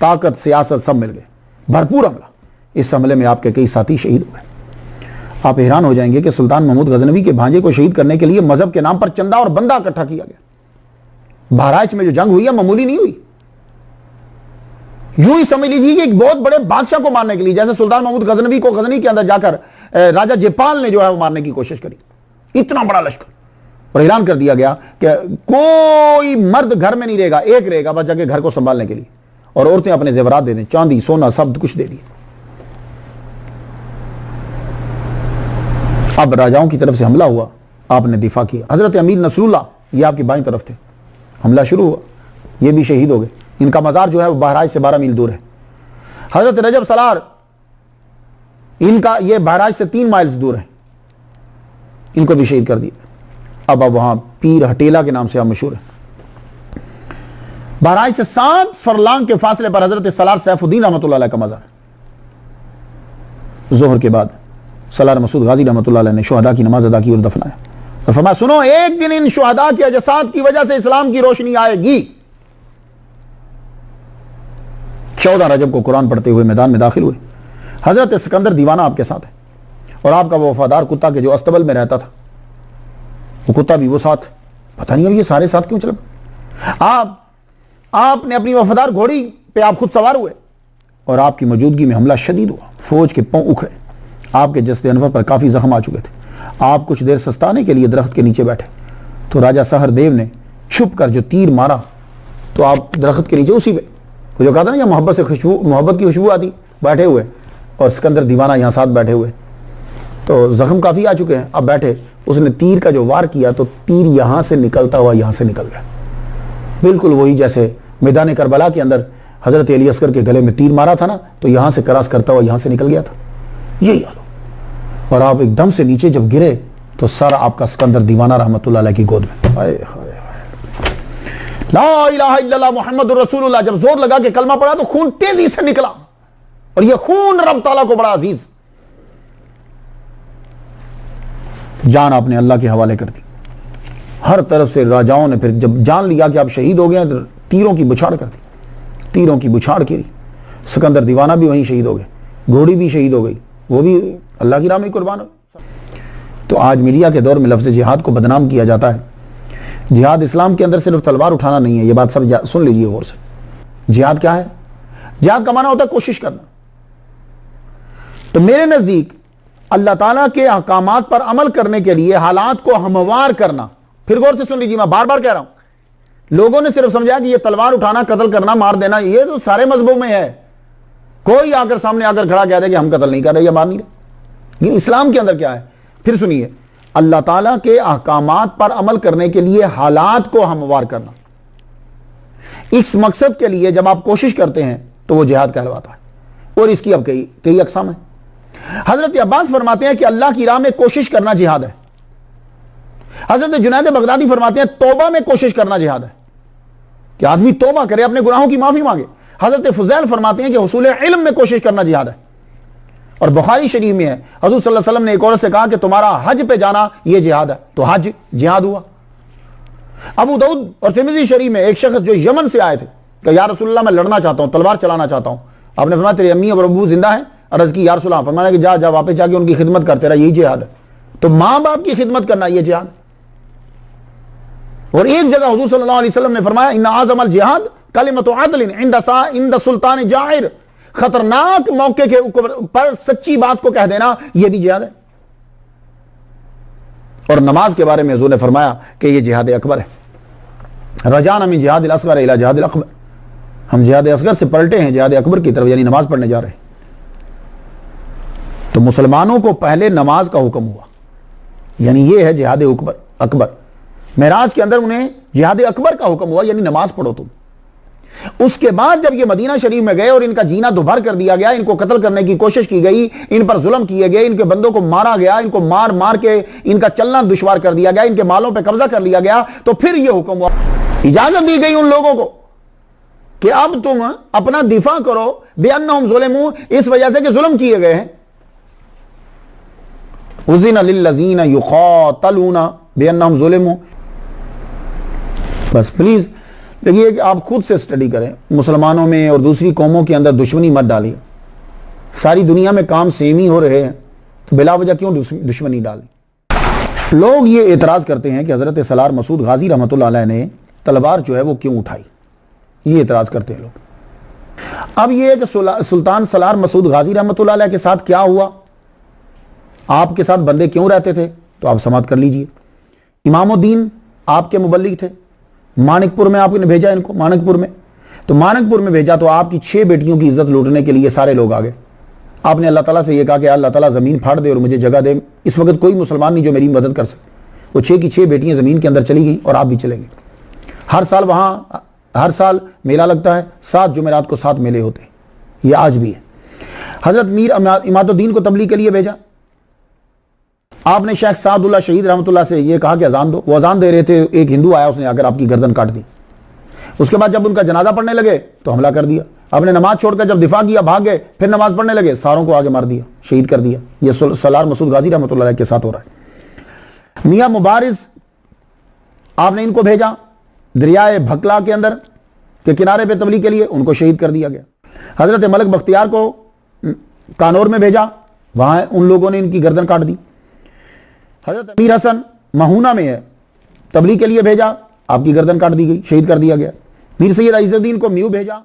ताकत सियासत सब मिल गए, भरपूर हमला। इस हमले में आपके कई साथी शहीद हुए। आप हैरान हो जाएंगे कि सुल्तान महमूद गजनवी के भांजे को शहीद करने के लिए मजहब के नाम पर चंदा और बंदा इकट्ठा किया गया। बहराइच में जो जंग हुई है मामूली नहीं हुई। यूं ही समझ लीजिए कि एक बहुत बड़े बादशाह को मारने के लिए, जैसे सुल्तान महमूद गजनवी को गजनी के अंदर जाकर राजा जयपाल ने जो है वो मारने की कोशिश करी, इतना बड़ा लश्कर। और ऐलान कर दिया गया कि कोई मर्द घर में नहीं रहेगा, एक रहेगा बस जाके घर को संभालने के लिए, और औरतें अपने जेवरात दे दें, चांदी सोना सब कुछ दे दिए। अब राजाओं की तरफ से हमला हुआ, आपने दिफा किया। हजरत अमीर नसरुल्लाह ये आपकी बाईं तरफ थे, हमला शुरू हुआ, ये भी शहीद हो गए। इनका मज़ार जो है वो बहराइच से 12 मील दूर है। हजरत रजब सलार, इनका ये बहराइच से 3 माइल्स दूर है, इनको भी शहीद कर दिया। अब वहां पीर हटेला के नाम से आप मशहूर है। बहराइच से 7 फरलांग के फासले पर हजरत सलार सैफुद्दीन रहमतुल्लाह अलैह का मज़ार है। जोहर के बाद सलार मसूद गाजी रहमतुल्लाह अलैह ने शुहदा की नमाज अदा की और दफनाया, और फरमाया सुनो, एक दिन इन शुहदा के अजसाद की वजह से इस्लाम की रोशनी आएगी। 14 रजब को कुरान पढ़ते हुए मैदान में दाखिल हुए। हजरत सिकंदर दीवाना आपके साथ है, और आपका वो वफादार कुत्ता के जो अस्तबल में रहता था, वो कुत्ता भी वो साथ, पता नहीं अब ये सारे साथ क्यों चल। आपने अपनी वफादार घोड़ी पे आप खुद सवार हुए, और आपकी मौजूदगी में हमला शदीद हुआ, फौज के पांव उखड़े, आपके जस्ते अनवर पर काफी जख्म आ चुके थे। आप कुछ देर सस्ताने के लिए दरख्त के नीचे बैठे, तो राजा सहरदेव ने छुप कर जो तीर मारा, तो आप दरख्त के नीचे उसी पे, जो कहा था ना, मोहब्बत से खुशबू, मोहब्बत की खुशबू आती, बैठे हुए, और सिकंदर दीवाना यहाँ साथ बैठे हुए, तो जख्म काफी आ चुके हैं, अब बैठे, उसने तीर का जो वार किया तो तीर यहां से निकलता हुआ यहां से निकल गया, बिल्कुल वही जैसे मैदान करबला के अंदर हजरत अली अस्कर के गले में तीर मारा था ना, तो यहां से क्रॉस करता हुआ यहां से निकल गया था, यही हाल। और आप एकदम से नीचे जब गिरे तो सर आपका सिकंदर दीवाना रहमतुल्लाह अलैह की गोद में। हाय हाय ला इलाहा इल्लल्लाह मुहम्मदुर रसूलुल्लाह जब जोर लगा के कलमा पड़ा तो खून तेजी से निकला, और यह खून रब ताला को बड़ा अजीज, जान आपने अल्लाह के हवाले कर दी। हर तरफ से राजाओं ने फिर जब जान लिया कि आप शहीद हो गए, तो तीरों की बुछाड़ कर दी, तीरों की बुछाड़ की। सिकंदर दीवाना भी वहीं शहीद हो गए, घोड़ी भी शहीद हो गई, वो भी अल्लाह की राह में कुर्बान हो। तो आज मीडिया के दौर में लफ्ज़ जिहाद को बदनाम किया जाता है। जिहाद इस्लाम के अंदर सिर्फ तलवार उठाना नहीं है, ये बात सब सुन लीजिए गौर से। जिहाद क्या है? जिहाद का माना होता है कोशिश करना। तो मेरे नजदीक अल्लाह ताला के अहकामात पर अमल करने के लिए हालात को हमवार करना, फिर गौर से सुन लीजिए, मैं बार बार कह रहा हूं, लोगों ने सिर्फ समझा कि ये तलवार उठाना, कत्ल करना, मार देना, ये तो सारे मजहबों में है, कोई आकर सामने आकर खड़ा कह दे कि हम कत्ल नहीं कर रहे या मार नहीं रहे। लेकिन इस्लाम के अंदर क्या है? फिर सुनिए, अल्लाह ताला के अहकामात पर अमल करने के लिए हालात को हमवार करना, इस मकसद के लिए जब आप कोशिश करते हैं तो वो जिहाद कहलाता है। और इसकी अब कई अक़साम है। हजरत अब्बास फरमाते हैं कि अल्लाह की राह में कोशिश करना जिहाद है। हजरत जुनैद बगदादी फरमाते हैं तौबा में कोशिश करना जिहाद है, कि आदमी तौबा करे, अपने गुनाहों की माफी मांगे। हजरत फुज़ैल फरमाते हैं कि हुसूल इल्म में कोशिश करना जिहाद है। और बुखारी शरीफ में है, हजूर सल्लल्लाहु अलैहि वसल्लम ने एक औरत से कहा कि तुम्हारा हज पे जाना यह जिहाद है, तो हज जिहाद हुआ। अबू दाऊद और तिर्मिज़ी शरीफ में एक शख्स जो यमन से आए थे कि या रसूलल्लाह मैं लड़ना चाहता हूं, तलवार चलाना चाहता हूं। आपने फरमाया तेरी अम्मी और अबू जिंदा है? अर्ज की या रसूलल्लाह। फरमाया कि जा वापस जाके उनकी खिदमत करते रहा, यही जिहाद है। तो मां बाप की खिदमत करना यह जिहाद। और एक जगह हुजूर सल्लल्लाहु अलैहि वसल्लम ने फरमाया इन्ना आज़मल जिहाद कलिमतु अदलिन इंद सुल्तान जाहिर, खतरनाक मौके के पर सच्ची बात को कह देना यह भी जिहाद है। और नमाज के बारे में हुजूर ने फरमाया कि यह जिहाद अकबर है। रजाना मिन जिहादिल असगर इला जिहादिल अकबर, हम जिहाद असगर से पलटे हैं जिहाद अकबर की तरफ, यानी नमाज पढ़ने जा रहे हैं। तो मुसलमानों को पहले नमाज का हुक्म हुआ, यानी यह है जिहाद अकबर। मेराज के अंदर उन्हें जिहाद अकबर का हुक्म हुआ, यानी नमाज पढ़ो तुम। उसके बाद जब ये मदीना शरीफ में गए और इनका जीना दुभर कर दिया गया, इनको कत्ल करने की कोशिश की गई, इन पर जुल्म किए गए, इनके बंदों को मारा गया, इनको मार मार के इनका चलना दुश्वार कर दिया गया, इनके मालों पे कब्जा कर लिया गया, तो फिर यह हुक्म हुआ, इजाजत दी गई उन लोगों को कि अब तुम अपना दिफा करो बिअन्नहुम ज़ुलिमू, इस वजह से कि जुल्म किए गए हैं। उज़िना लिल्लज़ीना युक़ातलूना बिअन्नहुम ज़ुलिमू। बस प्लीज देखिए कि आप खुद से स्टडी करें, मुसलमानों में और दूसरी कौमों के अंदर दुश्मनी मत डालिए। सारी दुनिया में काम सेम ही हो रहे हैं, तो बिला वजह क्यों दुश्मनी डाली? लोग ये एतराज़ करते हैं कि हज़रत सलार मसूद गाजी रहमतुल्लाह अलैह ने तलवार जो है वो क्यों उठाई, ये एतराज़ करते हैं लोग। अब ये कि सुल्तान सलार मसूद गाजी रहमतुल्लाह अलैह के साथ क्या हुआ, आपके साथ बंदे क्यों रहते थे, तो आप समाप्त कर लीजिए। इमामुद्दीन आपके मुबल्लिग थे, मानिकपुर में आपने भेजा इनको, मानिकपुर में। तो मानिकपुर में भेजा तो आपकी 6 बेटियों की इज्जत लूटने के लिए सारे लोग आ गए। आपने अल्लाह ताला से ये कहा कि अल्लाह ताला ज़मीन फाड़ दे और मुझे जगह दे। इस वक्त कोई मुसलमान नहीं जो मेरी मदद कर सके। वो 6 की 6 बेटियां ज़मीन के अंदर चली गई और आप भी चले गए। हर साल वहाँ हर साल मेला लगता है, 7 जुमेरात को 7 मेले होते हैं, ये आज भी है। हज़रत मीर इमादुद्दीन को तबलीग के लिए भेजा। आपने शेख सादुल्लाह शहीद रहमतुल्लाह से ये कहा कि अजान दो। वो अजान दे रहे थे, एक हिंदू आया, उसने आकर आपकी गर्दन काट दी। उसके बाद जब उनका जनाजा पढ़ने लगे तो हमला कर दिया। आपने नमाज छोड़कर जब दिफा किया, भाग गए, फिर नमाज पढ़ने लगे, सारों को आगे मार दिया, शहीद कर दिया। ये सलार मसूद गाजी रहमतुल्लाह के साथ हो रहा है। मियां मुबारिज आपने इनको भेजा दरियाए भकला के अंदर के किनारे पे तबलीग के लिए, उनको शहीद कर दिया गया। हजरत मलिक बख्तियार को कानौर में भेजा, वहां उन लोगों ने इनकी गर्दन काट दी। हजरत अमीर हसन महूना में है, तबलीग के लिए भेजा, आपकी गर्दन काट दी गई, शहीद कर दिया गया। मीर सैयद इज़्ज़ुद्दीन को म्यू भेजा,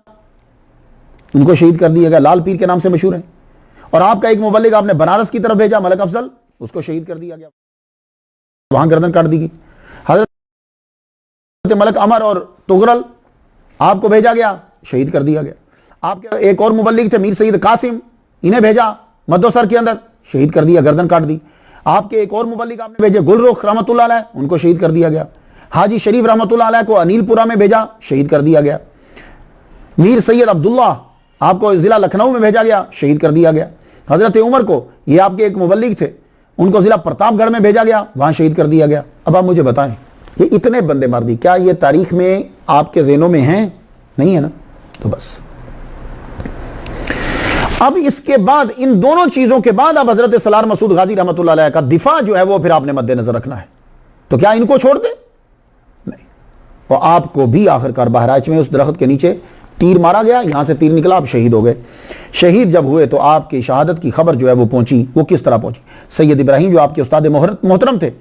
उनको शहीद कर दिया गया, लाल पीर के नाम से मशहूर है। और आपका एक मुबल्लिग आपने बनारस की तरफ भेजा, मलिक अफजल, उसको शहीद कर दिया गया, वहां गर्दन काट दी गई। हजरत मलिक अमर और तुगरल आपको भेजा गया, शहीद कर दिया गया। आपके एक और मुबल्लिग थे मीर सैयद कासिम, इन्हें भेजा मद्दोसर के अंदर, शहीद कर दिया, गर्दन काट दी। आपके एक और मुबल्लिग आपने भेजे गुलरुख रहमतुल्लाह अलैह, उनको शहीद कर दिया गया। हाजी शरीफ रहमतुल्लाह अलैह को अनीलपुरा में भेजा, शहीद कर दिया गया। मीर सैयद अब्दुल्ला आपको जिला लखनऊ में भेजा गया, शहीद कर दिया गया। हजरत उमर को, ये आपके एक मुबल्लिग थे, उनको जिला प्रतापगढ़ में भेजा गया, वहां शहीद कर दिया गया। अब आप मुझे बताएं, ये इतने बंदे मार दी, क्या ये तारीख में आपके ज़हनों में हैं? नहीं है ना? तो बस अब इसके बाद, इन दोनों चीजों के बाद, अब हजरत सलार मसूद गाजी रहमतुल्लाह अलैह का दिफा जो है वो फिर आपने मद्देनजर रखना है। तो क्या इनको छोड़ दे? नहीं। और आपको भी आखिरकार बहराइच में उस दरख्त के नीचे तीर मारा गया, यहां से तीर निकला, आप शहीद हो गए। शहीद जब हुए तो आपकी शहादत की खबर जो है वो पहुंची, वो किस तरह पहुंची? सैयद इब्राहिम जो आपके उस्ताद मोहतरम थे,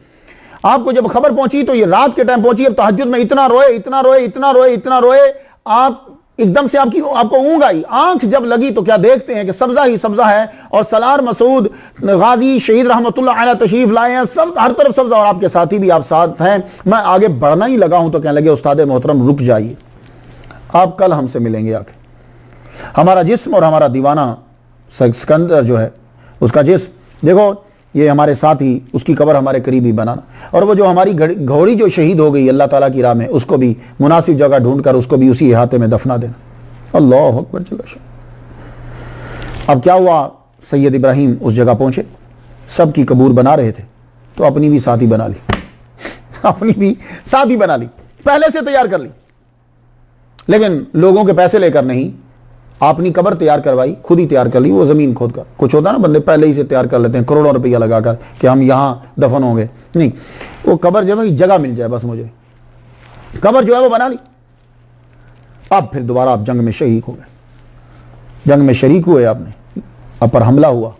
आपको जब खबर पहुंची तो ये रात के टाइम पहुंची। अब तहज्जुद में इतना रोए, इतना रोए, इतना रोए, इतना रोए, आप एकदम से आपको ऊँग आई। आंख जब लगी तो क्या देखते हैं कि सब्जा ही सब्जा है, और सलार मसूद गाजी शहीद रहमतुल्लाह अलैह तशरीफ लाए हैं, सब हर तरफ सब्जा, और आपके साथी भी आप साथ हैं। मैं आगे बढ़ना ही लगा हूं तो कहने लगे उस्ताद मोहतरम रुक जाइए, आप कल हमसे मिलेंगे आके। हमारा जिस्म और हमारा दीवाना सिकंदर जो है, उसका जिस्म देखो, ये हमारे साथ ही, उसकी कब्र हमारे करीब ही बनाना। और वो जो हमारी घोड़ी जो शहीद हो गई अल्लाह ताला की राह में, उसको भी मुनासिब जगह ढूंढकर उसको भी उसी इहाते में दफना देना। अल्लाह अकबर। अब क्या हुआ, सैयद इब्राहिम उस जगह पहुंचे, सबकी कबूर बना रहे थे, तो अपनी भी साथी बना ली अपनी भी साथी बना ली, पहले से तैयार कर ली, लेकिन लोगों के पैसे लेकर नहीं, आपनी कब्र तैयार करवाई, खुद ही तैयार कर ली। वो जमीन खोद कर, कुछ होता ना बंदे पहले ही से तैयार कर लेते हैं करोड़ों रुपया लगाकर कि हम यहाँ दफन होंगे, नहीं, वो कब्र जो है जगह मिल जाए बस, मुझे कब्र जो है वो बना ली। अब फिर दोबारा आप जंग में शरीक हो गए, जंग में शरीक हुए आपने, अब पर हमला हुआ,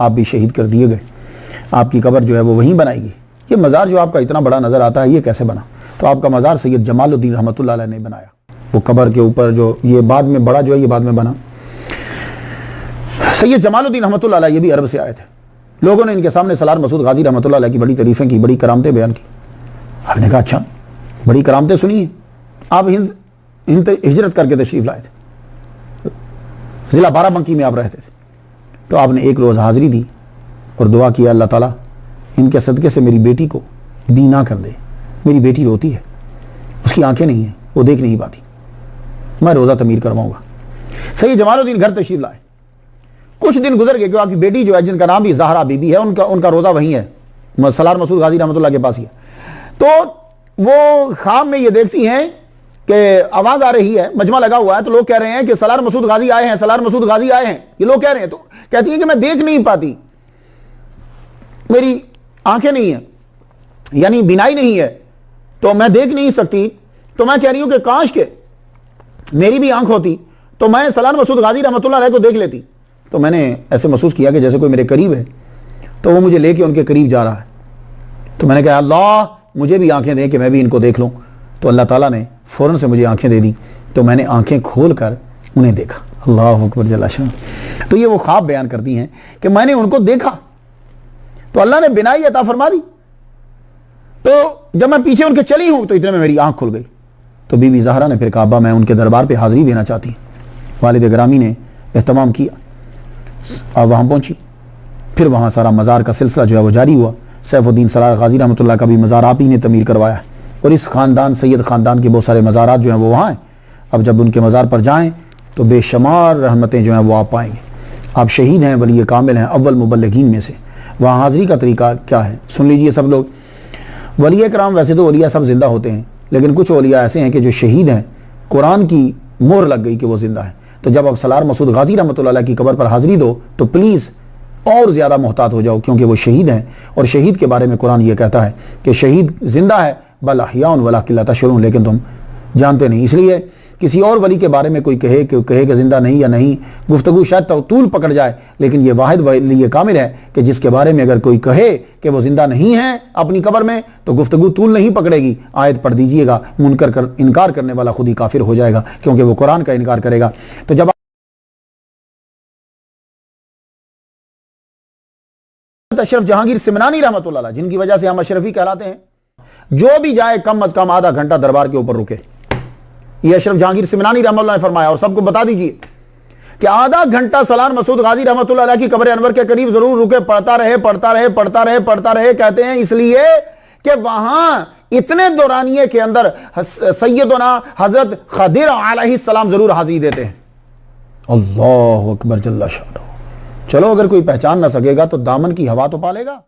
आप भी शहीद कर दिए गए। आपकी कब्र जो है वो वहीं बनाएगी। ये मज़ार जो आपका इतना बड़ा नज़र आता है, ये कैसे बना? तो आपका मज़ार सैयद जमालुद्दीन रहमतुल्लाह अलैह ने बनाया। वो कब्र के ऊपर जो ये बाद में बड़ा जो है, ये बाद में बना। सैयद जमालुद्दीन रहमतुल्लाह अलैह ये भी अरब से आए थे। लोगों ने इनके सामने सलार मसूद गाजी रहमतुल्लाह अलैह की बड़ी तारीफ़ें की, बड़ी करामतें बयान की। आपने कहा अच्छा, बड़ी करामतें सुनी है। आप हिंद हिजरत करके तशरीफ़ लाए थे, ज़िला बाराबंकी में आप रहते थे, तो आपने एक रोज़ हाज़िरी दी और दुआ किया, अल्लाह ताला इनके सदक़े से मेरी बेटी को बीना कर दे। मेरी बेटी रोती है, उसकी आंखें नहीं हैं, वो देख नहीं पाती, मैं रोज़ा तमीर करवाऊंगा। सैयद जमालुद्दीन घर तशरीफ लाए, कुछ दिन गुजर गए, क्योंकि बेटी जो है, जिनका नाम भी ज़हरा बीबी है, उनका रोज़ा वहीं है, सलार मसूद गाजी रहमतुल्लाह के पास ही है। तो वो ख्वाब में ये देखती हैं कि आवाज़ आ रही है, मजमा लगा हुआ है, तो लोग कह रहे हैं कि सलार मसूद गाजी आए हैं, सलार मसूद गाजी आए हैं, ये लोग कह रहे हैं। तो कहती है कि मैं देख नहीं पाती, मेरी आंखें नहीं है, यानी बिनाई नहीं है, तो मैं देख नहीं सकती। तो मैं कह रही हूं कि काश के मेरी भी आंख होती तो मैं सलार मसूद गाजी रहमतुल्लाह अलैह को देख लेती। तो मैंने ऐसे महसूस किया कि जैसे कोई मेरे करीब है, तो वो मुझे लेके उनके करीब जा रहा है। तो मैंने कहा अल्लाह मुझे भी आंखें दे कि मैं भी इनको देख लूँ। तो अल्लाह ताला ने फ़ौरन से मुझे आंखें दे दी, तो मैंने आंखें खोल कर उन्हें देखा। अल्लाह अकबर जल्ला शान। तो ये वो ख्वाब बयान करती हैं कि मैंने उनको देखा, तो अल्लाह ने बिनाई अता फरमा दी। तो जब मैं पीछे उनके चली हूं तो इतने में मेरी आंख खुल गई। तो बीबी ज़हरा ने फिर कहा, अब्बा मैं उनके दरबार पे हाजिरी देना चाहती हूँ। वालिद ग्रामी ने एहतमाम किया, अब वहाँ पहुँची। फिर वहाँ सारा मज़ार का सिलसिला जो है वो जारी हुआ। सैफुद्दीन सरार गाजी रहमतुल्लाह का भी मज़ार आप ही ने तमीर करवाया है, और इस ख़ानदान सैयद ख़ानदान के बहुत सारे मज़ारात जो हैं वो वहाँ हैं। अब जब उनके मज़ार पर जाएँ तो बेशुमार रहमतें जो हैं वो आप पाएंगे। आप शहीद हैं, वली कामिल हैं, अव्वल मुबल्लिगीन में से। वहाँ हाज़िरी का तरीका क्या है सुन लीजिए सब लोग। वली कराम, वैसे तो औलिया सब जिंदा होते हैं, लेकिन कुछ औलिया ऐसे हैं कि जो शहीद हैं, कुरान की मोहर लग गई कि वो जिंदा है। तो जब आप सलार मसूद गाजी रहमतुल्लाह अलैह की कब्र पर हाजिरी दो तो प्लीज़ और ज़्यादा मोहतात हो जाओ, क्योंकि वो शहीद हैं। और शहीद के बारे में कुरान ये कहता है कि शहीद जिंदा है, बल अहयाउन वलाकिन ला तशऊरून, लेकिन तुम जानते नहीं। इसलिए किसी और वली के बारे में कोई कहे कि जिंदा नहीं या नहीं, गुफ्तगू शायद तूल पकड़ जाए, लेकिन ये वाहिद वली कामिल है कि जिसके बारे में अगर कोई कहे कि वो जिंदा नहीं है अपनी कब्र में, तो गुफ्तगू तूल नहीं पकड़ेगी। आयत पढ़ दीजिएगा, मुनकर इनकार करने वाला खुद ही काफिर हो जाएगा, क्योंकि वो कुरान का इनकार करेगा। तो जब अशरफ जहांगीर सिमनानी रहमतुल्लाह अलैह, जिनकी वजह से हम अशरफी कहलाते हैं, जो भी जाए कम अज कम आधा घंटा दरबार के ऊपर रुके। ये अशरफ जहांगीर सिमनानी रहमतुल्लाह ने फरमाया, और सबको बता दीजिए कि आधा घंटा सलार मसूद गाजी रहमतुल्लाह अलैह की कब्र अनवर के करीब जरूर रुके, पढ़ता रहे पढ़ता रहे पढ़ता रहे पढ़ता रहे। कहते हैं इसलिए कि वहां इतने दौरानिये के अंदर सैयदना हजरत खदिर अलैहिस्सलाम जरूर हाजिरी देते हैं। अल्लाहु अकबर जल्ला शाह। चलो, अगर कोई पहचान ना सकेगा तो दामन की हवा तो पालेगा।